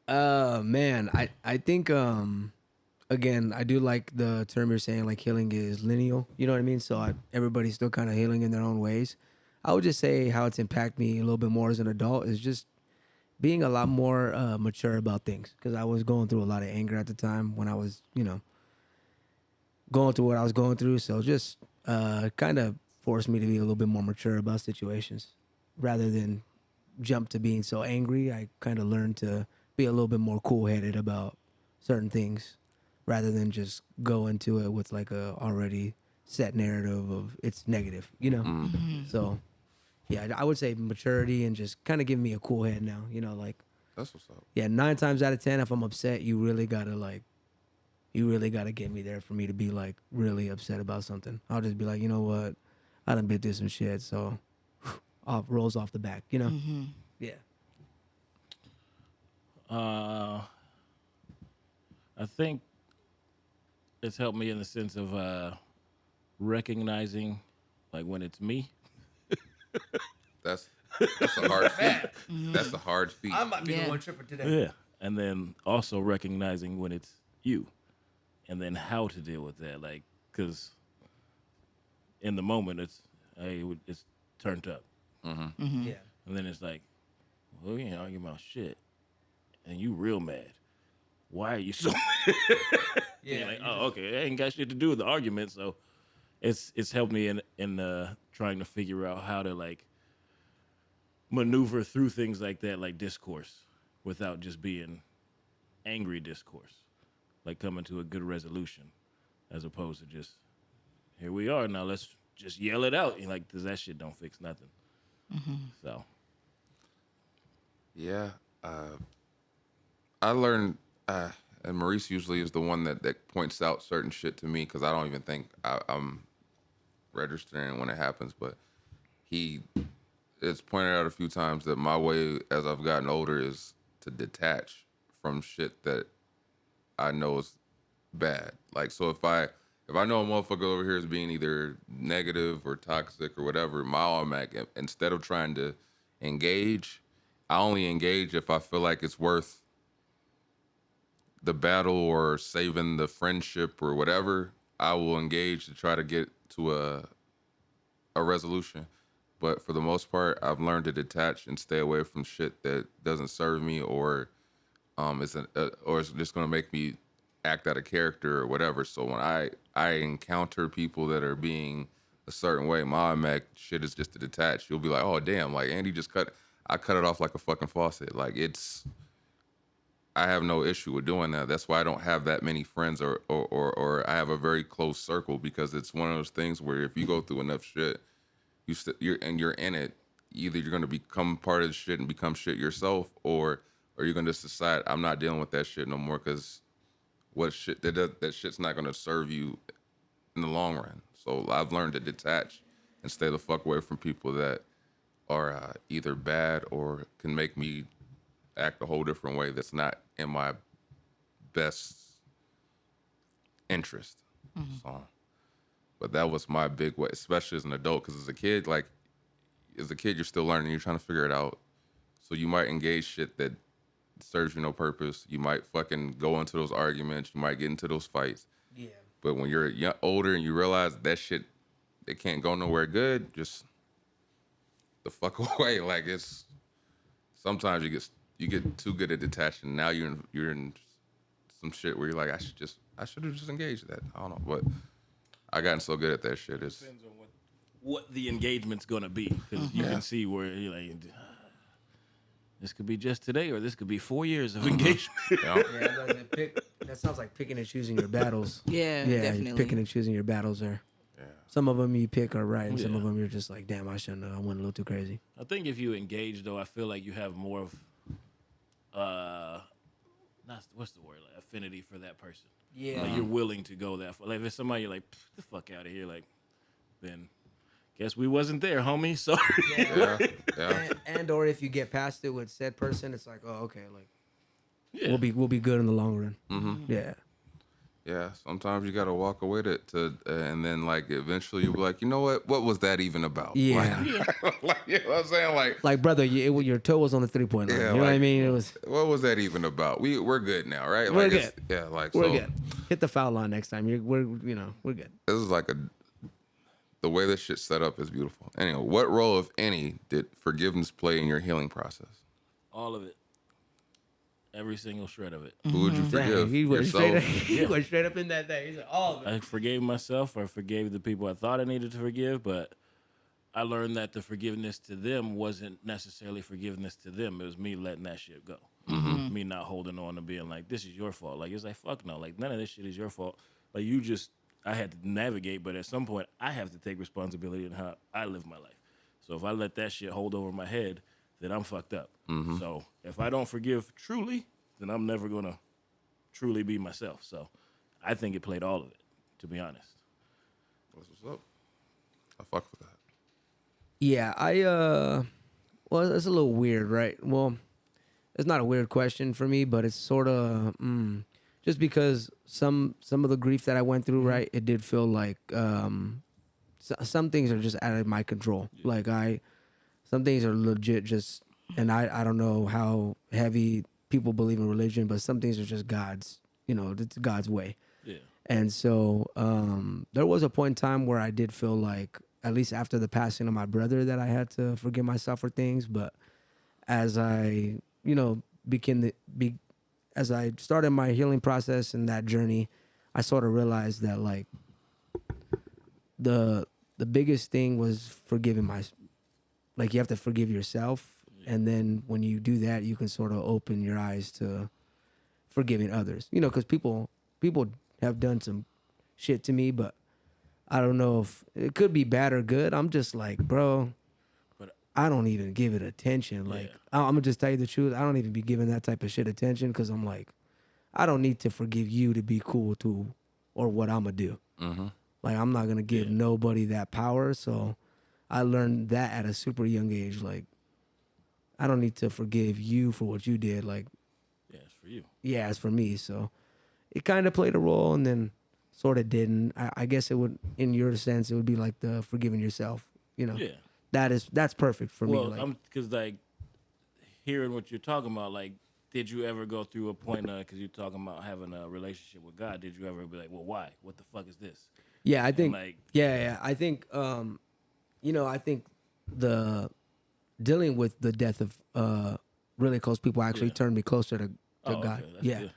Man, I think again, I do like the term you're saying, like healing is lineal. You know what I mean? So everybody's still kind of healing in their own ways. I would just say how it's impacted me a little bit more as an adult is just being a lot more mature about things, because I was going through a lot of anger at the time when I was, going through what I was going through. So just kind of forced me to be a little bit more mature about situations rather than jump to being so angry. I kind of learned to be a little bit more cool-headed about certain things rather than just go into it with like a already set narrative of it's negative, So yeah, I would say maturity and just kind of giving me a cool head now, like.
That's what's up.
Yeah, 9 times out of 10, if I'm upset, you really gotta get me there for me to be like really upset about something. I'll just be like, you know what, I done been through some shit, so rolls off the back,
Mm-hmm.
Yeah.
I think it's helped me in the sense of recognizing, like, when it's me.
That's a hard feat. That's a hard feat.
I might be
Yeah.
the one tripping today.
Yeah. And then also recognizing when it's you. And then how to deal with that. Like, because in the moment, it's turned up.
Mm-hmm.
Yeah.
And then it's like, well, we ain't arguing about shit. And you real mad. Why are you so mad?
Yeah.
You're like, oh, okay. That ain't got shit to do with the argument. So it's helped me in trying to figure out how to, like, maneuver through things like that, like discourse, without just being angry discourse. Like coming to a good resolution, as opposed to just, here we are, now let's just yell it out. You're like, because that shit don't fix nothing.
Mm-hmm.
So.
Yeah. I learned And Maurice usually is the one that points out certain shit to me because I don't even think I'm registering when it happens. But it's pointed out a few times that my way as I've gotten older is to detach from shit that I know is bad. Like, so if I know a motherfucker over here is being either negative or toxic or whatever, my automatic, instead of trying to engage, I only engage if I feel like it's worth the battle or saving the friendship or whatever. I will engage to try to get to a resolution. But for the most part, I've learned to detach and stay away from shit that doesn't serve me or or it's just gonna make me act out of character or whatever. So when I encounter people that are being a certain way, my automatic shit is just to detach. You'll be like, oh damn, like Andy just I cut it off like a fucking faucet. Like I have no issue with doing that. That's why I don't have that many friends or I have a very close circle because it's one of those things where if you go through enough shit, you're in it. Either you're gonna become part of the shit and become shit yourself, or you're gonna just decide I'm not dealing with that shit no more because that shit's not gonna serve you in the long run. So I've learned to detach and stay the fuck away from people that are either bad or can make me act a whole different way that's not in my best interest. So, but that was my big way, especially as an adult, because as a kid, you're still learning, you're trying to figure it out. So you might engage shit that serves you no purpose. You might fucking go into those arguments. You might get into those fights.
Yeah.
But when you're older and you realize that shit, it can't go nowhere good, just the fuck away. Like sometimes you get too good at detaching. Now you're in some shit where you're like, I should have just engaged that. I don't know, but I gotten so good at that shit. It's
Depends on what the engagement's gonna be, because you can see where you're like, this could be just today, or this could be 4 years of engagement.
yeah.
Yeah, that sounds like picking and choosing your battles.
Yeah, definitely.
Picking and choosing your battles there.
Yeah.
Some of them you pick are right, and some
Yeah.
of them you're just like, damn, I shouldn't have. I went a little too crazy.
I think if you engage, though, I feel like you have more of, not what's the word, like affinity for that person.
Yeah.
Like you're willing to go that far. Like if it's somebody you're like, the fuck out of here, like, then guess we wasn't there, homie. Sorry.
Yeah. Yeah.
And or if you get past it with said person, it's like, oh, okay, like
Yeah.
we'll be good in the long run.
Mm-hmm.
Yeah.
Yeah, sometimes you gotta walk away and then like eventually you'll be like, you know what was that even about?
Yeah.
Like, you know what I'm saying?
Like, brother, your toe was on the 3-point line.
Yeah,
you know what I
like-
mean? It was.
What was that even about? We're good now, right?
We're
Like
good.
Yeah, like
We're
so
good. Hit the foul line next time. We're good.
this is like the way this shit's set up is beautiful. Anyway, what role, if any, did forgiveness play in your healing process?
All of it. Every single shred of it.
Who would you forgive?
Dang, he went straight up,
Yourself?
he went straight up in that thing. He said, all of it.
I forgave myself. I forgave the people I thought I needed to forgive, but I learned that the forgiveness to them wasn't necessarily forgiveness to them. It was me letting that shit go. Me not holding on to being like, this is your fault. Like, it's like, fuck no. Like, none of this shit is your fault. Like, I had to navigate, but at some point, I have to take responsibility in how I live my life. So if I let that shit hold over my head, then I'm fucked up. So if I don't forgive truly, then I'm never going to truly be myself. So I think it played all of it, to be honest.
What's up? I fuck with that.
Yeah, well, it's a little weird, right? Well, it's not a weird question for me, but it's sort of just because some of the grief that I went through, right? It did feel like some things are just out of my control. Like some things are legit just, and I don't know how heavy people believe in religion, but some things are just God's, it's God's way.
Yeah.
And so there was a point in time where I did feel like, at least after the passing of my brother, that I had to forgive myself for things. But as I, as I started my healing process and that journey, I sort of realized that like the biggest thing was forgiving like you have to forgive yourself. And then when you do that, you can sort of open your eyes to forgiving others, because people have done some shit to me, but I don't know if it could be bad or good. I'm just like, bro,
But
I don't even give it attention. Like, I'm gonna just tell you the truth. I don't even be giving that type of shit attention because I'm like, I don't need to forgive you to be cool to or what I'm gonna do. Like I'm not gonna give nobody that power. So I learned that at a super young age. Like I don't need to forgive you for what you did. Like
Yeah, it's for you.
yeah, it's for me. So it kind of played a role, and then sort of didn't. I guess it would, in your sense, it would be like the forgiving yourself. You know,
Yeah.
that's perfect for me.
Well,
Like,
I'm because like hearing what you're talking about, like, did you ever go through a point because you're talking about having a relationship with God? Did you ever be like, well, why? What the fuck is this?
yeah, I think,
like-
yeah, I think, I think the dealing with the death of really close people actually
Yeah.
turned me closer to
Oh,
God.
okay, that's
Yeah,
good.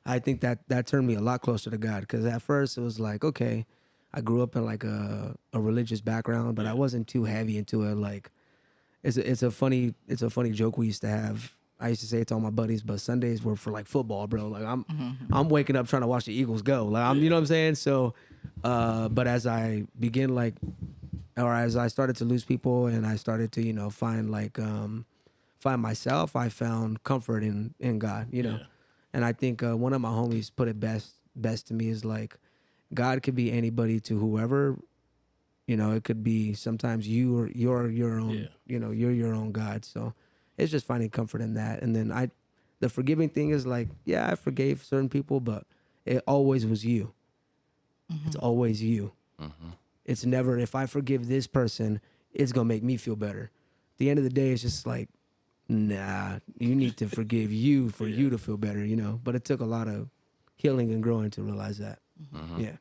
I think that turned me a lot closer to God because at first it was like, okay, I grew up in like a religious background, but I wasn't too heavy into it. Like, it's a funny joke we used to have. I used to say it to all my buddies, but Sundays were for like football, bro. Like I'm waking up trying to watch the Eagles go. Like you know what I'm saying? So, but as I begin like, or as I started to lose people and I started to find like find myself, I found comfort in God.
Yeah.
And I think one of my homies put it best to me is like, God could be anybody to whoever. It could be sometimes you're your own,
Yeah.
you're your own God. So it's just finding comfort in that. And then the forgiving thing is like, yeah, I forgave certain people, but it always was you. It's always you. It's never, if I forgive this person, it's going to make me feel better. At the end of the day, it's just like, nah, you need to forgive you for you to feel better, But it took a lot of healing and growing to realize that. Yeah.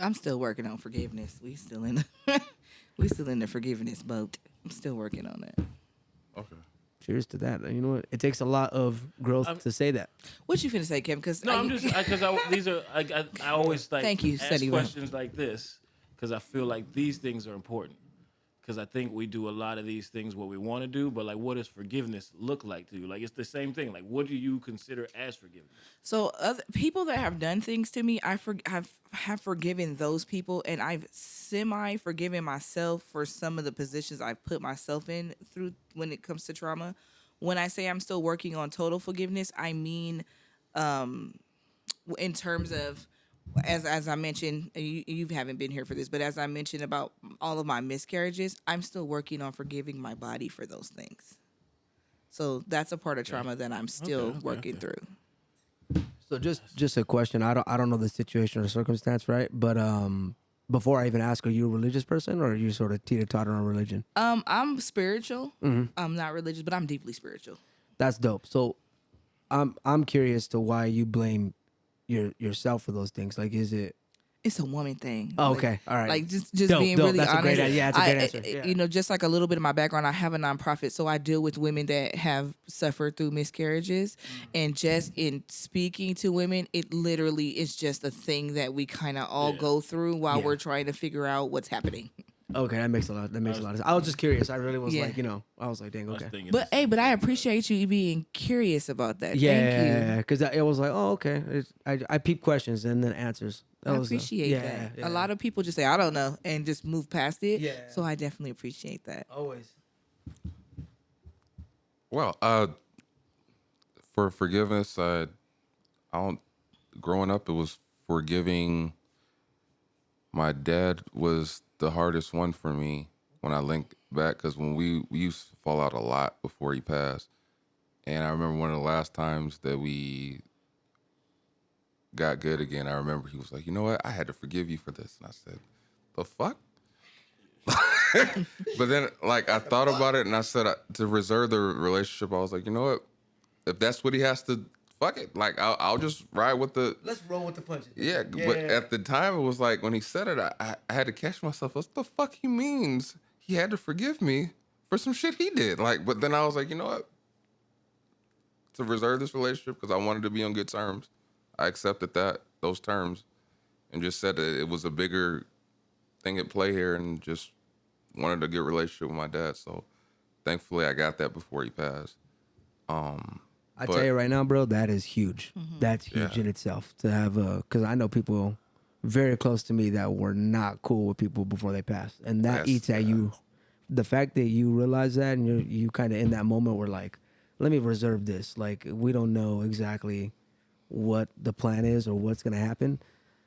I'm still working on forgiveness. We still in the forgiveness boat. I'm still working on that.
Okay.
Cheers to that. You know what? It takes a lot of growth to say that.
What you finna say, Kevin? Because
No, I'm just because these are I always like
Thank you,
ask
Sunny.
questions like this because I feel like these things are important. Because I think we do a lot of these things what we want to do, but like, what does forgiveness look like to you? Like, it's the same thing. Like, what do you consider as forgiveness?
So other people that have done things to me, have forgiven those people, and I've semi forgiven myself for some of the positions I've put myself in through when it comes to trauma. When I say I'm still working on total forgiveness, I mean, in terms of as I mentioned, you haven't been here for this, but as I mentioned about all of my miscarriages, I'm still working on forgiving my body for those things. So that's a part of trauma that I'm still working through.
So just a question. I don't know the situation or circumstance, right? But before I even ask, are you a religious person or are you sort of teeter-totter on religion?
I'm spiritual. I'm not religious, but I'm deeply spiritual.
That's dope. So I'm curious to why you blame yourself for those things. Like, is it?
It's a woman thing.
Oh,
Like-
okay, all right.
Like just
Dope,
being
dope.
really
That's a
honest.
great- yeah, it's a great answer. Yeah.
Just like a little bit of my background, I have a nonprofit, so I deal with women that have suffered through miscarriages. And just in speaking to women, it literally is just a thing that we kind of all go through while
Yeah.
we're trying to figure out what's happening.
Okay, that makes a lot of sense. I was just curious. I really was
Yeah.
like, I was like, dang, okay.
But I appreciate you being curious about that. Thank you.
Yeah, because it was like, oh, okay. I peep questions and then answers.
I appreciate that.
Yeah.
A lot of people just say, I don't know, and just move past it.
Yeah.
So I definitely appreciate that.
Always.
Well, for forgiveness, I don't. Growing up, it was forgiving. My dad was the hardest one for me when I linked back because when we used to fall out a lot before he passed, and I remember one of the last times that we got good again. I remember he was like, "You know what? I had to forgive you for this," and I said, "The fuck." But then, like, I thought about it, and I said to reserve the relationship. I was like, you know what? If that's what he has to, fuck it. Like, I'll just ride with the.
Let's roll with the punches.
Yeah, but at the time, it was like when he said it, I had to catch myself. What the fuck he means? He had to forgive me for some shit he did. Like, but then I was like, you know what? To reserve this relationship because I wanted to be on good terms. I accepted those terms, and just said that it was a bigger thing at play here, and just wanted a good relationship with my dad. So thankfully I got that before he passed.
I tell you right now, bro, that is huge. That's huge in itself to have because I know people very close to me that were not cool with people before they passed, and that eats at you. The fact that you realize that and you kind of in that moment where like, let me reserve this. Like we don't know exactly what the plan is or what's gonna happen.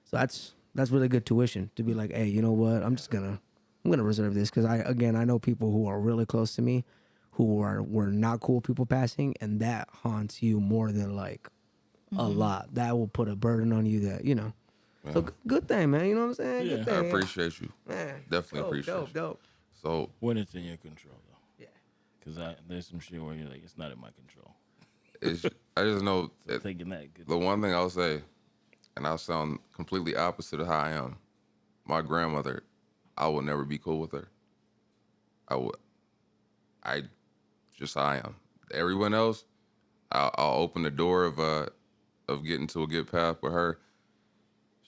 So that's really good tuition to be like, hey, you know what? I'm gonna reserve this because I know people who are really close to me who were not cool people passing, and that haunts you more than like a lot. That will put a burden on you that So good thing, man. You know what I'm saying?
Yeah.
Good
I
thing.
appreciate you.
Man,
Definitely appreciate you.
dope.
So
When it's in your control, though.
Yeah.
Because there's some shit where you're like, it's not in my control.
I just know
So
that
taking that good.
the one thing I'll say, and I'll sound completely opposite of how I am. My grandmother, I will never be cool with her. I just how I am. Everyone else, I'll open the door of getting to a good path with her.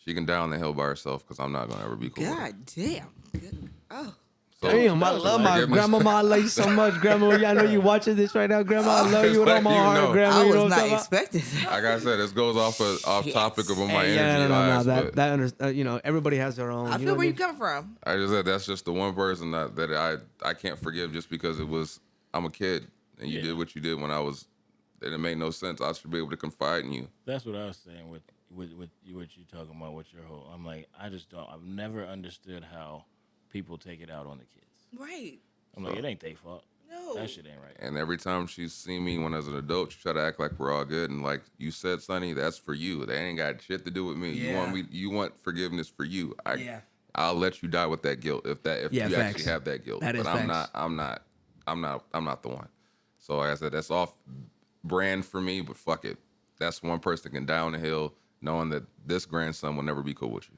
She can down the hill by herself because I'm not gonna ever be cool with her.
God damn. Good. Oh.
So,
Damn, I love my
forgiveness-
grandmama. I love you so much, grandma. I know you watching this right now, grandma. I love you with all my
You
heart,
know.
grandma.
I
You know
was
what I'm
not
talking about?
expecting that.
Like I said, this goes off topic of my
Hey,
energy
no.
lives, but
That everybody has their own.
I
you know
feel
what
where you
mean?
come from.
I just said that's just the one person that I can't forgive just because I'm a kid and you did what you did when I was. And it made no sense. I should be able to confide in you.
That's what I was saying with what you talking about with your whole. I'm like, I just don't. I've never understood how people take it out on the kids.
Right.
I'm like, it ain't their fault.
No.
That shit ain't right.
And every time she's seen me when I was an adult, she try to act like we're all good. And like you said, Sonny, that's for you. That ain't got shit to do with me.
Yeah.
You want forgiveness for you.
Yeah.
I'll let you die with that guilt if you
facts.
actually have that guilt.
That is
but
facts.
I'm not the one. So like I said, that's off brand for me, but fuck it. That's one person that can down the hill knowing that this grandson will never be cool with you.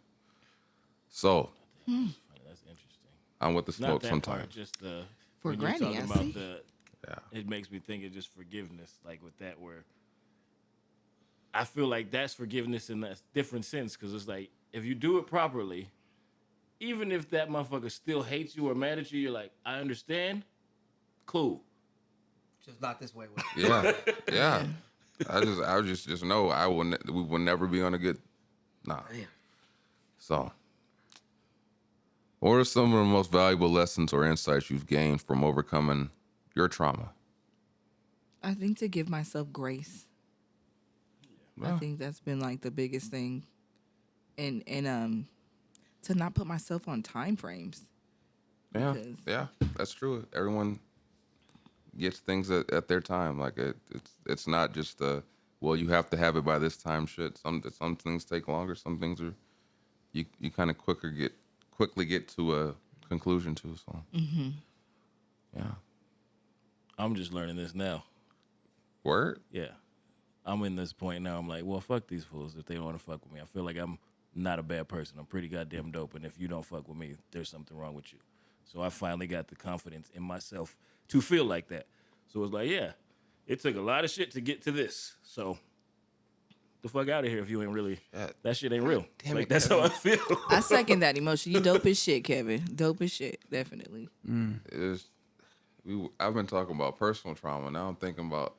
So
Funny, that's interesting.
I'm with the
Not
smoke
that
sometimes.
part, just the
For
when
Granny,
you're talking
I
about
see.
it makes me think of just forgiveness, like with that where I feel like that's forgiveness in a different sense because it's like if you do it properly, even if that motherfucker still hates you or mad at you, you're like, I understand, cool.
Just not this way.
Yeah. I just know we will never be on a good. Nah.
Damn.
So, what are some of the most valuable lessons or insights you've gained from overcoming your trauma?
I think to give myself grace. I think that's been like the biggest thing. And to not put myself on time frames. Because-
Yeah, that's true. Everyone gets things at their time. Like it's not just well, you have to have it by this time. Shit, some things take longer. Some things are you kind of quickly get to a conclusion to. So yeah,
I'm just learning this now.
word.
Yeah. I'm in this point now. I'm like, well, fuck these fools if they don't want to fuck with me. I feel like I'm not a bad person. I'm pretty goddamn dope. And if you don't fuck with me, there's something wrong with you. So I finally got the confidence in myself to feel like that. So it's like, yeah, it took a lot of shit to get to this. So the fuck out of here if you ain't really, that shit ain't real.
Damn
like,
it,
that's
Kevin.
how I feel.
I second that emotion. You dope as shit, Kevin. Dope as shit, definitely.
I've been talking about personal trauma. Now I'm thinking about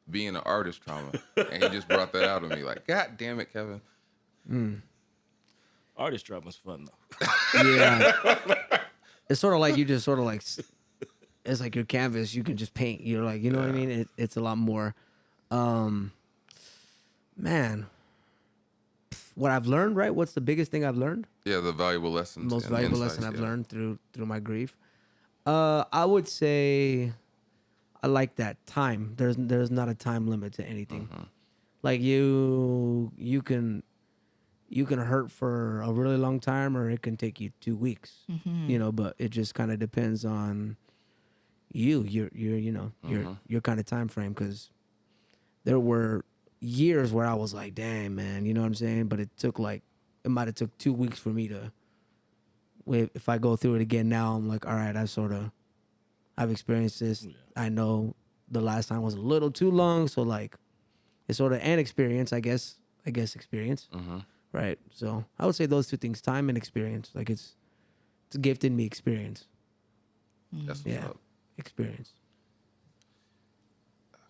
being an artist trauma, and he just brought that out of me. Like, God damn it, Kevin.
Artist drama's fun, though.
Yeah. It's sort of like you just sort of like, it's like your canvas. You can just paint. You're like, you know what I mean? It's a lot more, man. What I've learned, right? What's the biggest thing I've learned?
Yeah, the valuable lessons.
Most
and
valuable
insights,
lesson I've
yeah.
learned through my grief. I would say I like that time. There's not a time limit to anything. Like you can hurt for a really long time, or it can take you 2 weeks. You know, but it just kind of depends on your kind of time frame. Because there were years where I was like, damn, man, you know what I'm saying? But it might have took 2 weeks for me to. If I go through it again now, I'm like, all right, I've experienced this. Yeah. I know the last time was a little too long, so like, it's sort of an experience, I guess experience, right? So I would say those two things: time and experience. Like it's gifted me experience.
That's what's up.
Experience.
Like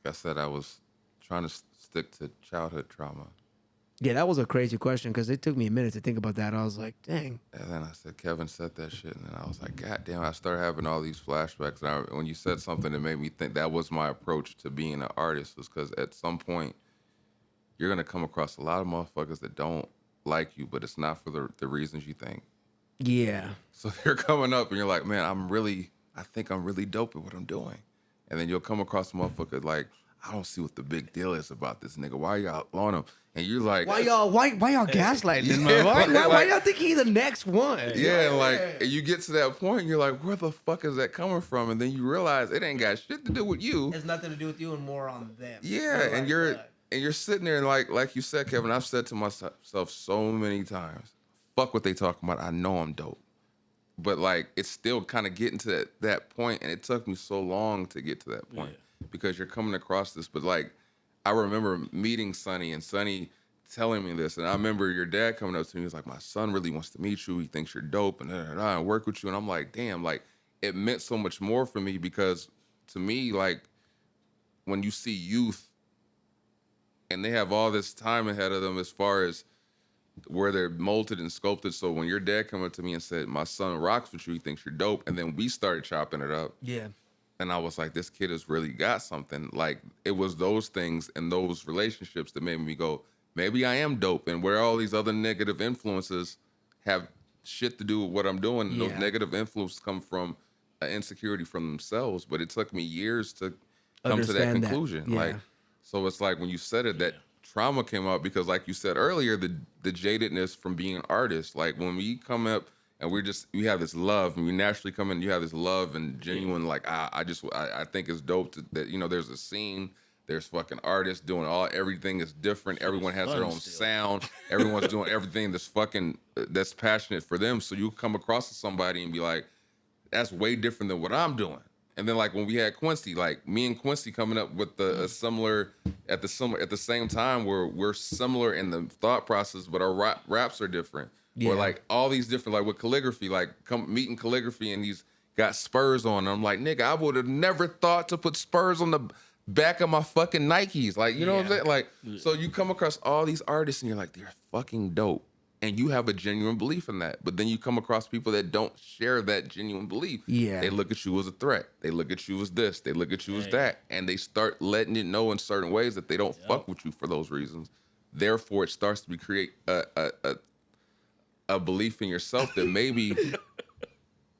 I said, I was trying to stick to childhood trauma,
Yeah, that was a crazy question because it took me a minute to think about that. I was like, dang.
And then I said, Kevin said that shit. And then I was like, God damn, I started having all these flashbacks. And when you said something that made me think that was my approach to being an artist, was because at some point, you're going to come across a lot of motherfuckers that don't like you, but it's not for the reasons you think.
Yeah.
So you're coming up and you're like, man, I think I'm really dope at what I'm doing. And then you'll come across a motherfucker like, I don't see what the big deal is about this nigga. Why y'all on him? And you're like,
Why y'all gaslighting him?
Yeah,
Why y'all think he's the next one?
yeah, like you get to that point, and you're like, where the fuck is that coming from? And then you realize it ain't got shit to do with you.
It's nothing to do with you and more on them.
Yeah,
So,
and you're sitting there and like you said, Kevin, I've said to myself so many times, fuck what they talking about. I know I'm dope. But like it's still kind of getting to that point, and it took me so long to get to that point because you're coming across this. But like I remember meeting Sonny and Sonny telling me this, and I remember your dad coming up to me. He was like, "My son really wants to meet you. He thinks you're dope, and work with you." And I'm like, "Damn!" Like it meant so much more for me because to me, like when you see youth and they have all this time ahead of them as far as where they're molded and sculpted. So when your dad came up to me and said, my son rocks with you, he thinks you're dope. And then we started chopping it up.
Yeah.
And I was like, this kid has really got something. Like it was those things and those relationships that made me go, maybe I am dope. And where all these other negative influences have shit to do with what I'm doing. And those negative influences come from an insecurity from themselves. But it took me years to come to that conclusion.
Yeah.
Like, so it's like when you said it, that trauma came up because like you said earlier, the jadedness from being an artist, like when we come up and we have this love and we naturally come in, you have this love and genuine, like, I think it's dope that, there's a scene, there's fucking artists doing everything is different. Everyone has their own sound. Everyone's doing everything that's passionate for them. So you come across somebody and be like, that's way different than what I'm doing. And then like when we had Quincy, like me and Quincy coming up with a similar at the same time where we're similar in the thought process, but our raps are different. Yeah. Or like all these different, like with calligraphy, like meeting calligraphy and he's got spurs on. And I'm like, nigga, I would have never thought to put spurs on the back of my fucking Nikes. Like, you know what I'm saying? Like, so you come across all these artists and you're like, they're fucking dope. And you have a genuine belief in that. But then you come across people that don't share that genuine belief. Yeah. They look at you as a threat. They look at you as this. They look at you as that. And they start letting you know in certain ways that they don't fuck with you for those reasons. Therefore, it starts to create a belief in yourself that maybe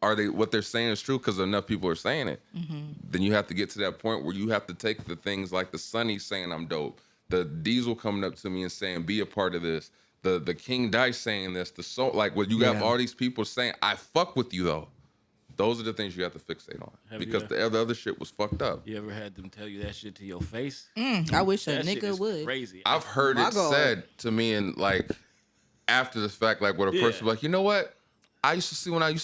what they're saying is true because enough people are saying it. Mm-hmm. Then you have to get to that point where you have to take the things like the Sonny saying I'm dope, the Diesel coming up to me and saying be a part of this, the King Dice saying this, like what you got all these people saying, I fuck with you though. Those are the things you have to fixate on because the other shit was fucked up.
You ever had them tell you that shit to your face?
I wish a
That shit
nigga
is
would.
Crazy.
I've heard it said to me and like after the fact, like what a person was like, you know what? When I used to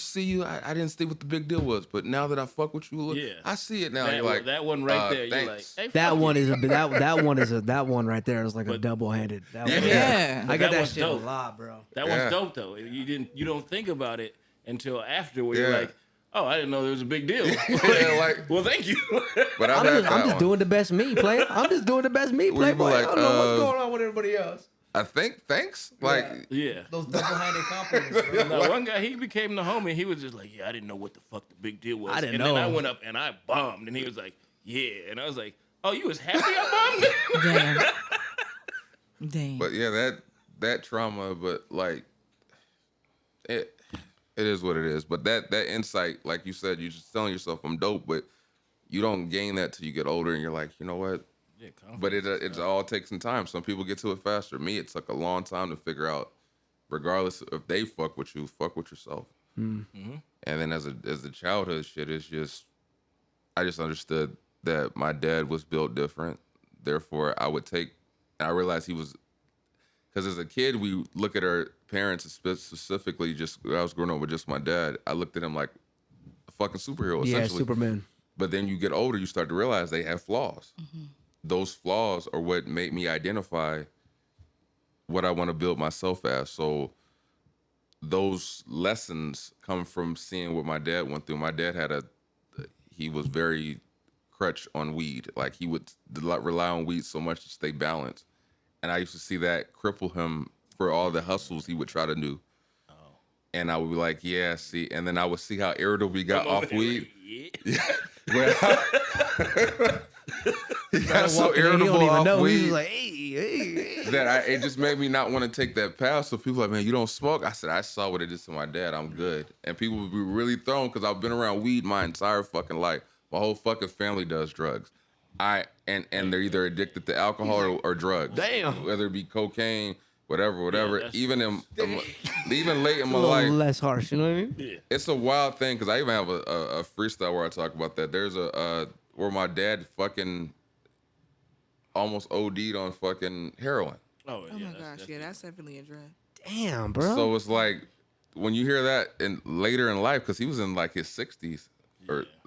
see you, I didn't see what the big deal was, but now that I fuck with you, I see it now. You're like
that one right there.
Thanks.
You're like, hey,
that one right there is like a double-handed. I get that shit
dope.
a lot, bro.
That one's dope though. You don't think about it until after where you're like, oh, I didn't know there was a big deal. Well, thank you.
But
I'm just doing the best me, player. I'm just doing the best me, player. I don't know what's going on with everybody else.
I think thanks.
Those double-handed compliments. Bro.
No, one guy, he became the homie. He was just like, yeah, I didn't know what the fuck the big deal was.
I didn't
know. And then I went up and I bombed, and he was like, yeah. And I was like, oh, you was happy I bombed?
Damn.
But yeah, that trauma, but like it is what it is. But that insight, like you said, you're just telling yourself I'm dope, but you don't gain that till you get older, and you're like, you know what? But it all takes some time. Some people get to it faster. Me, it took a long time to figure out, regardless if they fuck with you, fuck with yourself. Mm-hmm. And then as the childhood shit, it's just, I just understood that my dad was built different. Therefore, I realized he was, because as a kid, we look at our parents, specifically I was growing up with just my dad. I looked at him like a fucking superhero, essentially.
Yeah, Superman.
But then you get older, you start to realize they have flaws. Mm-hmm. Those flaws are what made me identify what I want to build myself as. So those lessons come from seeing what my dad went through. My dad he was very crutch on weed. Like he would rely on weed so much to stay balanced. And I used to see that cripple him for all the hustles he would try to do. And I would be like, yeah, see. And then I would see how irritable he got off weed. Well, he got so irritable off weed.
He was like, hey.
That it just made me not want to take that path. So people were like, man, you don't smoke? I said, I saw what it did to my dad. I'm good. And people would be really thrown because I've been around weed my entire fucking life. My whole fucking family does drugs. And they're either addicted to alcohol or drugs.
Damn.
Whether it be cocaine, whatever.
Yeah,
even late in my
A
life.
little less harsh, you know what I mean?
Yeah.
It's a wild thing because I even have a freestyle where I talk about that. There's where my dad fucking almost OD'd on fucking heroin.
Oh my gosh, yeah, that's definitely a drug.
Damn, bro.
So it's like when you hear that later in life, because he was in like his 60s,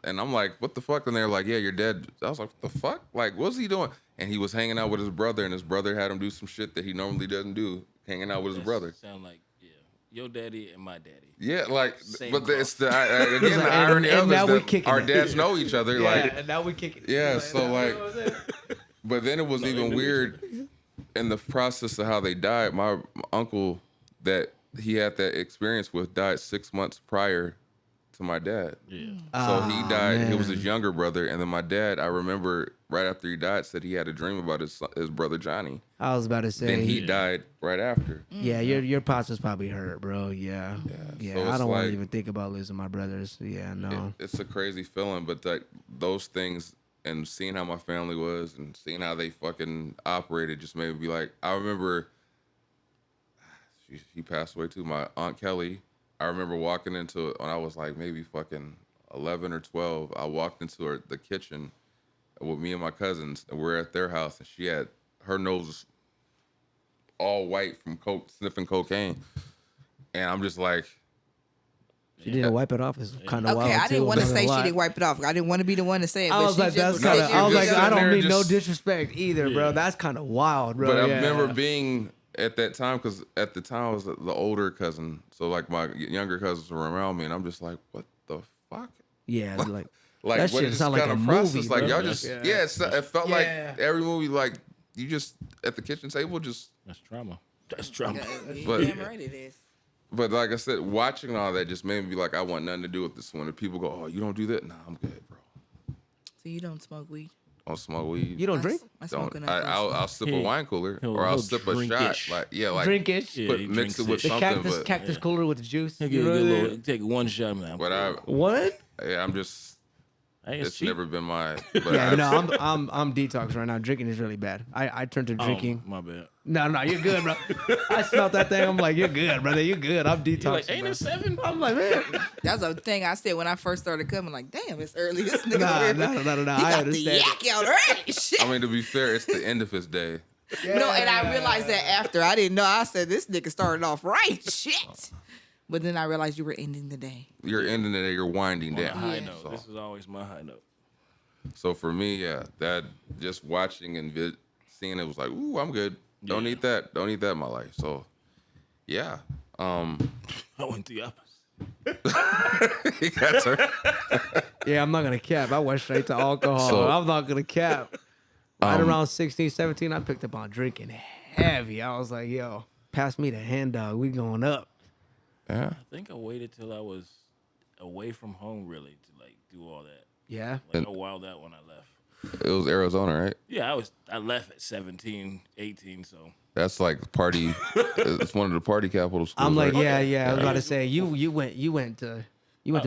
and I'm like, what the fuck? And they're like, yeah, you're dead. I was like, what the fuck? Like, what's he doing? And he was hanging out with his brother, and his brother had him do some shit that he normally doesn't do, hanging out with his brother.
Sound like, yeah, your daddy and my daddy.
Yeah, like,
Same
but
cloth.
it's the again the
And
irony of
now
it
we
is that
kicking
our
it.
dads know each other. Like,
and now we kick it.
yeah, so like,
you know what I'm saying?
but then it was even weird in the process of how they died. My uncle that he had that experience with died 6 months prior to my dad.
Yeah.
So he died. It was
man.
his younger brother, and then my dad. I remember right after he died, said he had a dream about his brother Johnny.
I was about to say.
Then he died right after.
Yeah, your pops was probably hurt, bro. Yeah.
So
I
it's
don't want to
like-
even think about losing my brothers. Yeah, no.
It's a crazy feeling, but like those things and seeing how my family was and seeing how they fucking operated just made me be like, I remember she passed away too. My Aunt Kelly, I remember walking into it when I was like maybe fucking 11 or 12. I walked into the kitchen with me and my cousins, and we're at their house, and she had her nose was all white from sniffing cocaine, and I'm just like,
She didn't wipe it off. It's kind of wild.
Okay, I didn't want to
too,
say
I'm not
she
gonna
didn't
lie.
wipe it off. I didn't want to be the one to say it.
I
but
was
she
like,
just
that's
was
kind of.
sitting
I was
there
like,
just
I
sitting
don't
there
mean no
just-
disrespect either, bro. That's kind of wild, bro.
but I
yeah.
remember being at that time because at the time I was the older cousin, so like my younger cousins were around me, and I'm just like, what the fuck?
Yeah, like
Like
that
what
shit
is
sound
this
like
kind
a
of process?
movie,
Like
bro.
y'all just it felt like
Yeah.
every movie like you just at the kitchen table just.
That's trauma. That's trauma.
But-
Damn right it is.
But like I said, watching all that just made me be like, I want nothing to do with this one. If people go, oh, you don't do that? Nah, I'm good, bro.
So you don't smoke weed?
I don't smoke weed.
You don't drink?
I smoke
Don't.
enough.
I'll sip a
He-
wine cooler
he'll-
or I'll
he'll
sip a shot.
drink-ish.
Like like
Drinkish.
Yeah,
put
he
mix
drinks
it with
The
something.
cactus
But
cactus cooler with the juice.
He'll
You know
get a
what I
little,
mean?
take one shot, man.
What?
I'm just.
Hey,
It's
cheap.
never been my. But
Yeah,
I've-
no, I'm detox right now. Drinking is really bad. I turned to drinking.
Oh, my bad.
No, you're good, bro. I smelled that thing. I'm like, you're good, brother. You're good. I'm detoxing.
You're like, ain't
bro.
it 7?
I'm like, man.
That's a thing I said when I first started coming. Like, damn, it's early. This nigga
Nah,
really-
no.
He
I
got the
understand.
yak out early. Shit.
I mean, to be fair, it's the end of his day.
No, and I realized that after. I didn't know. I said, this nigga started off right. Shit. But then I realized you were ending the day.
You're ending the day. You're winding
On a
down.
high
Yeah.
note.
So,
This is always my high note.
so for me, yeah, that just watching and seeing it was like, ooh, I'm good. Don't
Yeah.
need that. Don't need that in my life. So, yeah.
I went the opposite.
He got her.
Yeah, I'm not gonna cap. I went straight to alcohol.
So-
I'm not gonna cap. Right around 16, 17, I picked up on drinking heavy. I was like, yo, pass me the hand dog. We going up.
Yeah.
I think I waited till I was away from home, really, to like do all that.
Yeah.
Like, I wowed out when I left.
It was Arizona, right?
Yeah, I left at 17, 18, so.
That's like party. It's one of the party capital schools.
I'm like,
right?
yeah. I was about to say you went to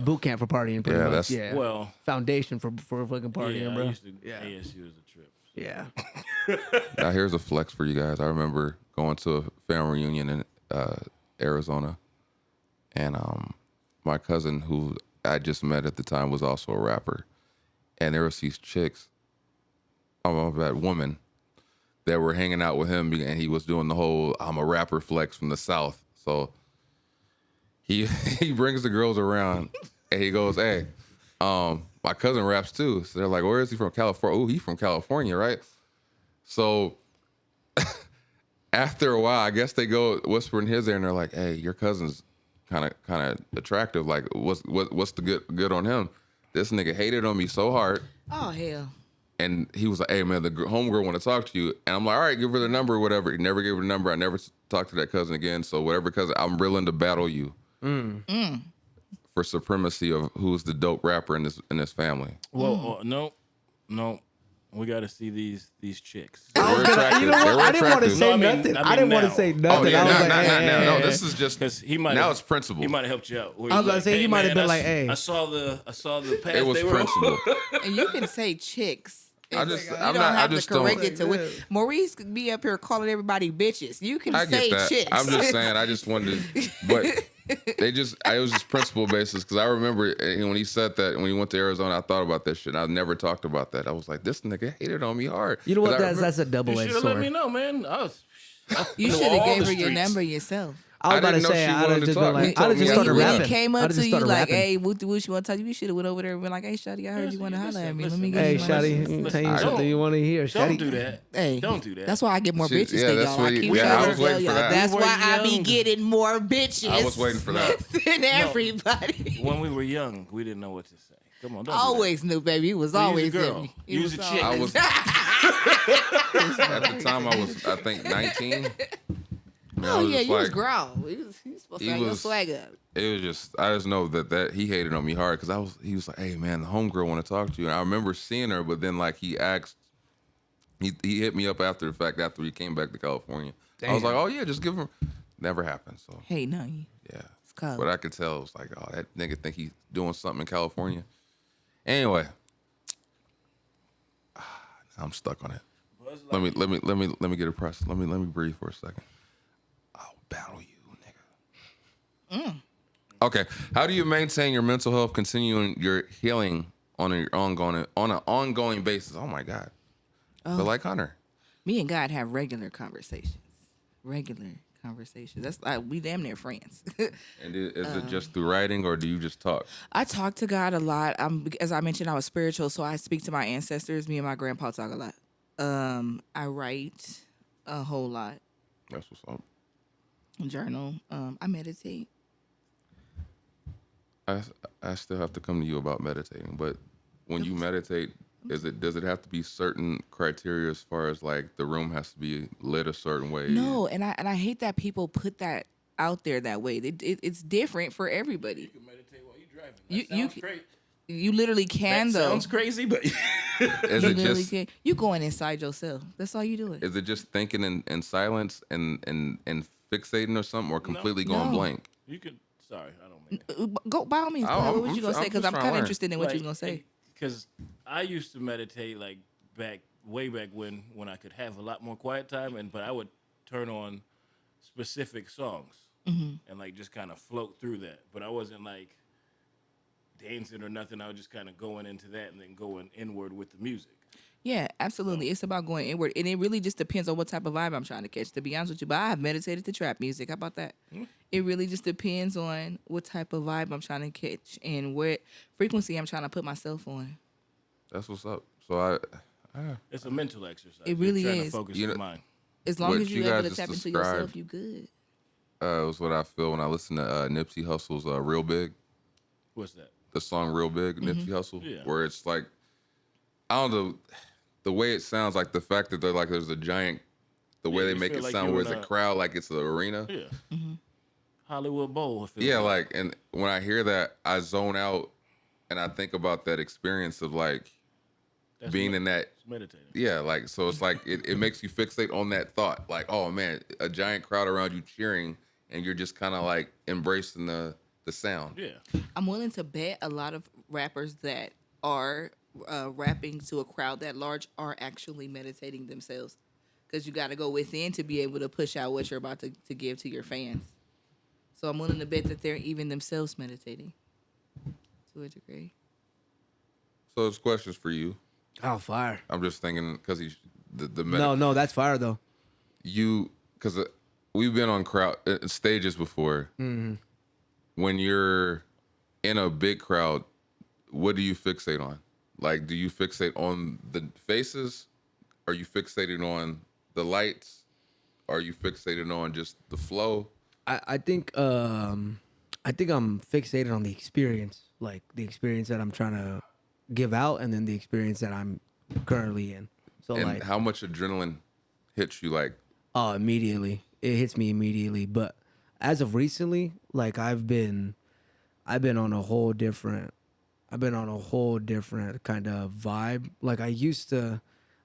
boot camp for partying pretty
Yeah,
much.
that's-
Yeah.
Well,
foundation for fucking partying,
yeah,
bro.
I used to,
Yeah.
ASU was a trip.
Yeah.
Now here's a flex for you guys. I remember going to a family reunion in Arizona, and my cousin who I just met at the time was also a rapper, and there was these chicks, that woman, that were hanging out with him, and he was doing the whole I'm a rapper flex from the South. So he brings the girls around, and he goes, hey. My cousin raps too. So they're like, where is he from? California. Oh, he's from California, right? So after a while, I guess they go whisper in his ear and they're like, hey, your cousin's kind of attractive. Like, what's the good on him? This nigga hated on me so hard.
Oh, hell.
And he was like, "Hey man, the homegirl want to talk to you." And I'm like, "All right, give her the number or whatever." He never gave her the number. I never talked to that cousin again. So whatever cousin, I'm willing to battle you for supremacy of who's the dope rapper in this family.
Well, no. We got to see these chicks.
They were attractive.
You know
They
what?
were
I didn't want to
attractive.
say
No, I mean-
nothing.
I
I didn't
mean
want to
now.
say
Oh
nothing.
yeah,
I was
no,
like,
no,
hey,
no, no.
hey,
This is just
Because he might.
now it's principle.
He might have helped you out.
I was about to say, you might have been like, hey.
I saw the path
It was
they were
principle.
And you can say chicks.
I just-
You
I'm
don't
not- I
have
just
to correct
don't-
it to it. Maurice could be up here calling everybody bitches. You can
I
say
get that.
chicks.
I'm just saying. I just wanted, but it was just principle basis because I remember when he said that when he went to Arizona, I thought about that shit. I never talked about that. I was like, this nigga hated on me hard.
You know
'Cause
what?
I remember-
That's a
You
double-edged
should have let me
sword.
know, man.
You
know
should have
all
gave
the
her your
streets.
number yourself.
I was
I
about to
didn't know
say,
she
I'd
wanted
have
to
just
talk.
been like,
You
I'd
told
have
me
just
I
started
didn't
When
rapping.
he came
I'd
up
have
to
just
you
started
like,
rapping.
hey, what you want to tell you? You should have went over there and been like, hey, shawty, I heard you want to holler at me. Let me get
Hey,
you money.
Shotty,
listen,
tell you
listen,
something you want to hear.
Don't
Shotty.
do that.
Hey,
Don't do that.
That's why I get more
She-
bitches
yeah,
than
that's
y'all.
what
I
you-
keep
yeah,
trying
I
to
was
tell
waiting for
y'all.
that.
That's
We were
why I be
young.
getting more bitches.
I was waiting for that.
than everybody.
When we were young, we didn't know what to say. Come on, don't
Always knew, baby. He was
Well,
always
use a girl.
in me. He
Use
was
a chick.
I
always-
was at the time I was, I think, 19.
Oh yeah, you was
like,
grown. You was supposed to have your swag up.
it was just I just know that he hated on me hard because he was like, hey man, the homegirl want to talk to you. And I remember seeing her, but then like he hit me up after the fact after he came back to California. I was like, oh yeah, just give him. Never happened. So
Hey, no, you.
yeah,
It's cold.
but I could tell it was like, oh, that nigga think he's doing something in California. Anyway, I'm stuck on it. Let me get a press. Let me breathe for a second. I'll battle you, nigga. Okay. How do you maintain your mental health, continuing your healing on an ongoing basis? Oh my God. Feel like Hunter.
Me and God have regular conversations. That's like we damn near friends.
And is it just through writing or do you just talk?
I talk to God a lot. As I mentioned, I was spiritual, so I speak to my ancestors. Me and my grandpa talk a lot. I write a whole lot.
That's what's up.
Journal. I meditate.
I still have to come to you about meditating, but when you meditate, does it have to be certain criteria as far as like the room has to be lit a certain way?
No, and I hate that people put that out there that way. It's different for everybody.
You can meditate while you're driving.
You-
That sounds great.
You literally can
That
though.
sounds crazy, but
Is
You
it
literally
just
can. You going inside yourself. That's all you doing.
is it just thinking in silence and fixating or something, or completely going
No.
blank?
you could. Sorry, I don't mean.
Go by all means.
I'm-
Go ahead. What was
I'm
you gonna
just-
say?
I'm
Because
just
I'm
trying to
kind of
learn.
interested in what you gonna say.
Because I used to meditate like way back when I could have a lot more quiet time, but I would turn on specific songs and like just kind of float through that. But I wasn't like dancing or nothing. I was just kind of going into that and then going inward with the music.
Yeah, absolutely. It's about going inward, and it really just depends on what type of vibe I'm trying to catch. To be honest with you, but I have meditated to trap music. How about that? It really just depends on what type of vibe I'm trying to catch and what frequency I'm trying to put myself on.
That's what's up. So
It's a mental exercise.
It really
You're trying
is.
to focus
You
your
know-
mind.
As long
What
as
you
you're able
guys
to tap
just
into yourself,
described-
you good.
it was what I feel when I listen to Nipsey Hussle's "Real Big."
What's that?
The song "Real Big," Nipsey Hussle,
Yeah.
where it's like, I don't know, the way it sounds, like the fact that they're like there's a giant, the way
Yeah,
they
you
make
feel
it
like
sound
you're
where
in
it's a
a-
crowd, like it's an arena.
Yeah. Hollywood Bowl. it feels
Yeah, like, and when I hear that, I zone out, and I think about that experience of like
That's
being in that.
it's meditating.
Yeah, like, so it's like it makes you fixate on that thought, like, oh man, a giant crowd around you cheering, and you're just kind of like embracing the sound.
Yeah.
I'm willing to bet a lot of rappers that are rapping to a crowd that large are actually meditating themselves, because you got to go within to be able to push out what you're about to give to your fans. So I'm willing to bet that they're even themselves meditating to a degree.
So it's questions for you.
Oh, fire.
I'm just thinking because
No, that's fire though.
because we've been on crowd stages before.
Mm-hmm.
When you're in a big crowd, what do you fixate on? Like, do you fixate on the faces? Are you fixated on the lights? Are you fixated on just the flow?
I think I'm fixated on the experience, like the experience that I'm trying to give out, and then the experience that I'm currently in. So
And
like,
how much adrenaline hits you? Like,
oh, immediately. It hits me immediately. But as of recently, like I've been on a whole different kind of vibe. Like I used to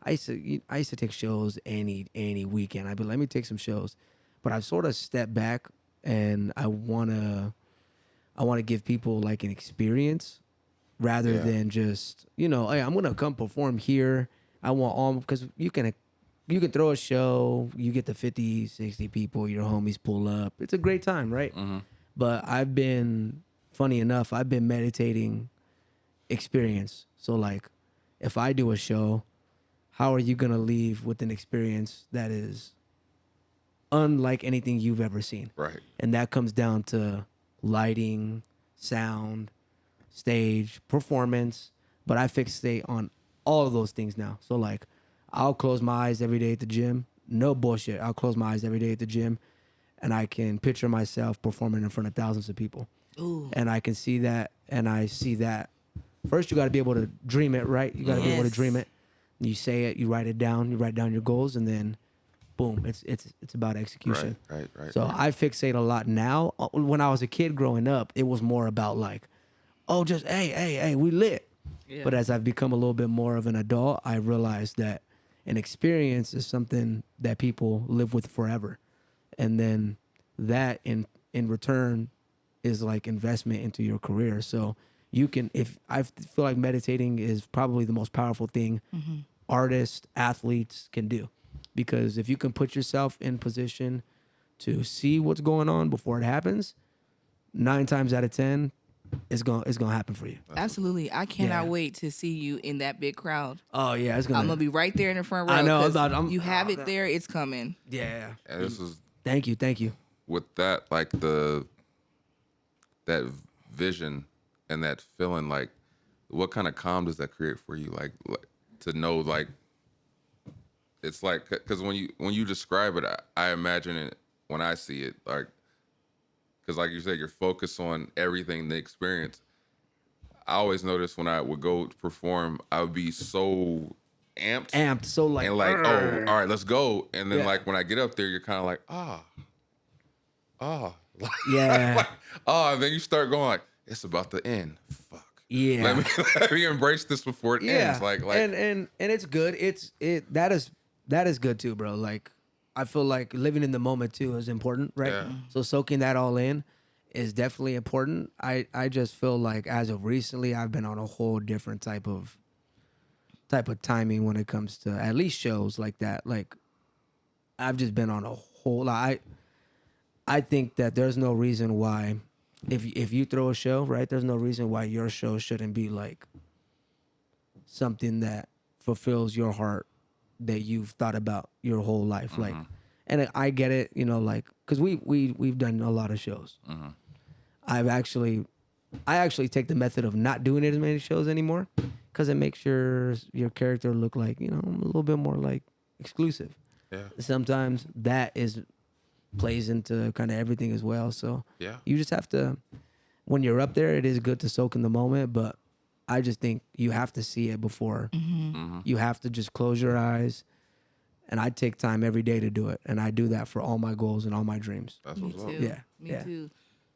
take shows any weekend. I'd be, let me take some shows. But I've sort of stepped back and I wanna give people like an experience rather
Yeah.
than just, hey, I'm gonna come perform here. I want all, because you can throw a show, you get the 50, 60 people, your homies pull up. It's a great time, right? But funny enough, I've been meditating experience. So like, if I do a show, how are you gonna leave with an experience that is unlike anything you've ever seen?
right.
And that comes down to lighting, sound, stage, performance. But I fixate on all of those things now. So like, I'll close my eyes every day at the gym. No bullshit. I'll close my eyes every day at the gym, and I can picture myself performing in front of thousands of people.
Ooh.
And I can see that, and I see that. First, you got to be able to dream it, right? You got to be able to
Yes.
dream it. You say it, you write it down, you write down your goals, and then, boom, it's about execution.
Right.
So I fixate a lot now. When I was a kid growing up, it was more about like, oh, just hey, we lit.
Yeah.
But as I've become a little bit more of an adult, I realized that an experience is something that people live with forever, and then that in return is like investment into your career. So you can, if I feel like meditating is probably the most powerful thing artists, athletes can do, because if you can put yourself in position to see what's going on before it happens, 9 times out of 10, it's gonna happen for you.
Absolutely. I cannot
Yeah.
wait to see you in that big crowd.
Oh yeah, it's
I'm
gonna.
gonna be right there in the front row.
I know,
'cause
I'm-
you have it there. It's coming.
Yeah.
And this is
Thank you.
with that, like that vision and that feeling. Like, what kind of calm does that create for you? Like to know, like, it's like, because when you describe it, I imagine it when I see it, like, because like you said, you're focused on everything, the experience. I always notice when I would go to perform, I would be so amped,
So like,
and like, oh, all right, let's go. And then
Yeah.
like when I get up there, you're kind of like,
yeah,
and then you start going like, it's about to end. Fuck.
yeah.
Let me embrace this before it ends. Like,
and it's good. That is good too, bro. Like, I feel like living in the moment too is important, right?
Yeah.
So soaking that all in is definitely important. I just feel like as of recently, I've been on a whole different type of timing when it comes to at least shows like that. Like, I've just been on a whole lot. I think that there's no reason why, if you throw a show, right, there's no reason why your show shouldn't be like something that fulfills your heart that you've thought about your whole life. Like, and I get it, like, because we've done a lot of shows. I actually take the method of not doing it as many shows anymore, because it makes your character look like, a little bit more like exclusive.
yeah,
Sometimes that plays into kind of everything as well. So
yeah.
you just have to, when you're up there, it is good to soak in the moment, but I just think you have to see it before. You have to just close your eyes, and I take time every day to do it, and I do that for all my goals and all my dreams.
That's
Me
what's up.
too.
Yeah,
Me
yeah.
too.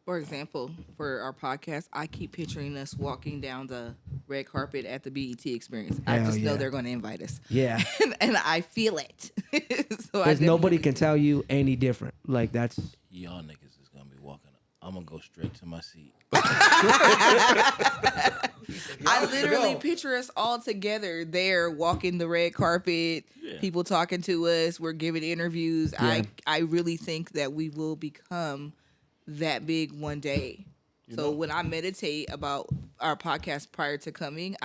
For example, for our podcast, I keep picturing us walking down the red carpet at the BET experience. I
Hell
just know
yeah.
they're going to invite us.
Yeah.
and I feel it. So
Because nobody can tell you any different. Like, that's,
Y'all niggas is gonna be walking. I'm gonna go straight to my seat.
I literally picture us all together there walking the red carpet, people talking to us, we're giving interviews.
Yeah.
I really think that we will become that big one day. So when I meditate about our podcast prior to coming,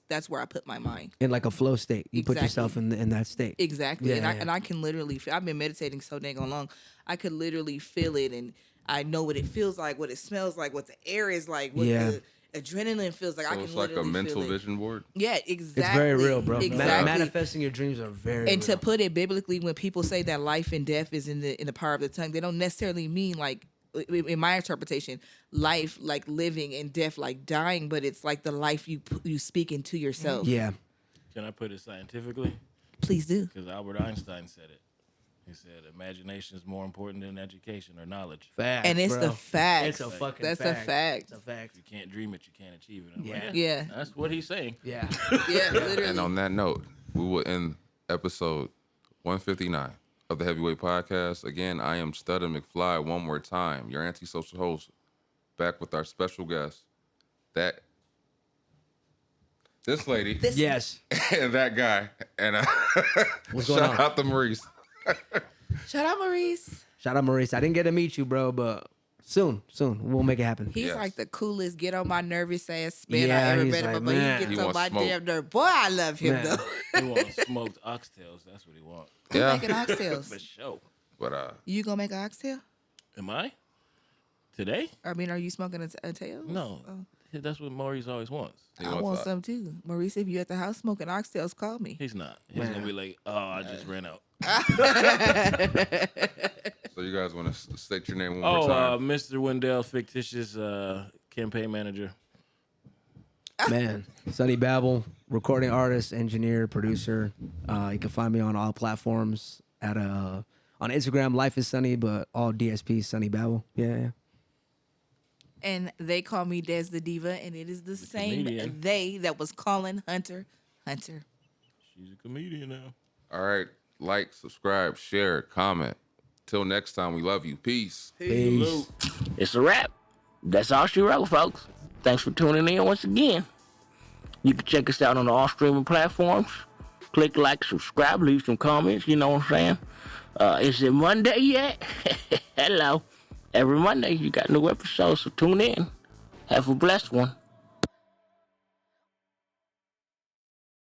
that's where I put my mind.
in like a flow state. You put
Exactly.
yourself in that state.
Exactly.
Yeah,
and
yeah.
I can literally I've been meditating so dang long. I could literally feel it, and I know what it feels like, what it smells like, what the air is like, what
Yeah.
the adrenaline feels like.
So
I can
it's like a
literally
mental
feel it.
vision board.
Yeah, exactly.
It's very real, bro.
Exactly.
Manifesting your dreams are very
And
real.
to put it biblically, when people say that life and death is in the power of the tongue, they don't necessarily mean, like, in my interpretation, life like living and death like dying, but it's like the life you speak into yourself.
Yeah.
Can I put it scientifically?
Please do.
Because Albert Einstein said it. He said imagination is more important than education or knowledge.
Facts,
And it's
bro.
the fact.
It's a fucking
That's
fact.
a fact.
It's a fact.
If you can't dream it, you can't achieve it. I'm
Yeah.
like,
Yeah.
That's what he's saying.
Yeah.
Yeah, literally.
And on that note, we will end episode 159 of the Heavyweight Podcast. Again, I am Studden McFly one more time, your antisocial host, back with our special guest, this lady,
Yes.
and that guy. And
What's going
shout
on?
out to Maurice.
Shout out Maurice.
Shout out Maurice. I didn't get to meet you, bro, but soon we'll make it happen.
He's
Yes.
like the coolest, get on my nervous ass spin
Yeah,
I ever
he's
met him.
like,
But
man.
he
He
gets on
wants
my
smoke.
damn nerve. Boy, I love him
Man.
though.
He wants smoked oxtails. That's what he wants.
Who
Yeah.
making oxtails?
For sure.
But
You gonna make an oxtail?
Am I? Today?
I mean, are you smoking a tail?
No.
Oh.
That's what Maurice always wants.
he
I
wants
want
that.
some too. Maurice, if you at the house smoking oxtails, call me.
He's not. He's
Man.
going to be like, oh, I just ran out.
So you guys want to state your name one more
Oh,
time?
Mr. Wendell, fictitious campaign manager.
Man, Sonny Babel, recording artist, engineer, producer. You can find me on all platforms on Instagram, Life is Sunny, but all DSP Sonny Babel. Yeah.
And they call me Des the Diva, and it is the same
comedian.
they that was calling Hunter.
She's a comedian now.
All right. Like, subscribe, share, comment. Till next time, we love you. Peace.
Peace.
It's a wrap. That's all she wrote, folks. Thanks for tuning in once again. You can check us out on all streaming platforms. Click like, subscribe, leave some comments. You know what I'm saying? Is it Monday yet? Hello. Every Monday, you got new episodes, so tune in. Have a blessed one.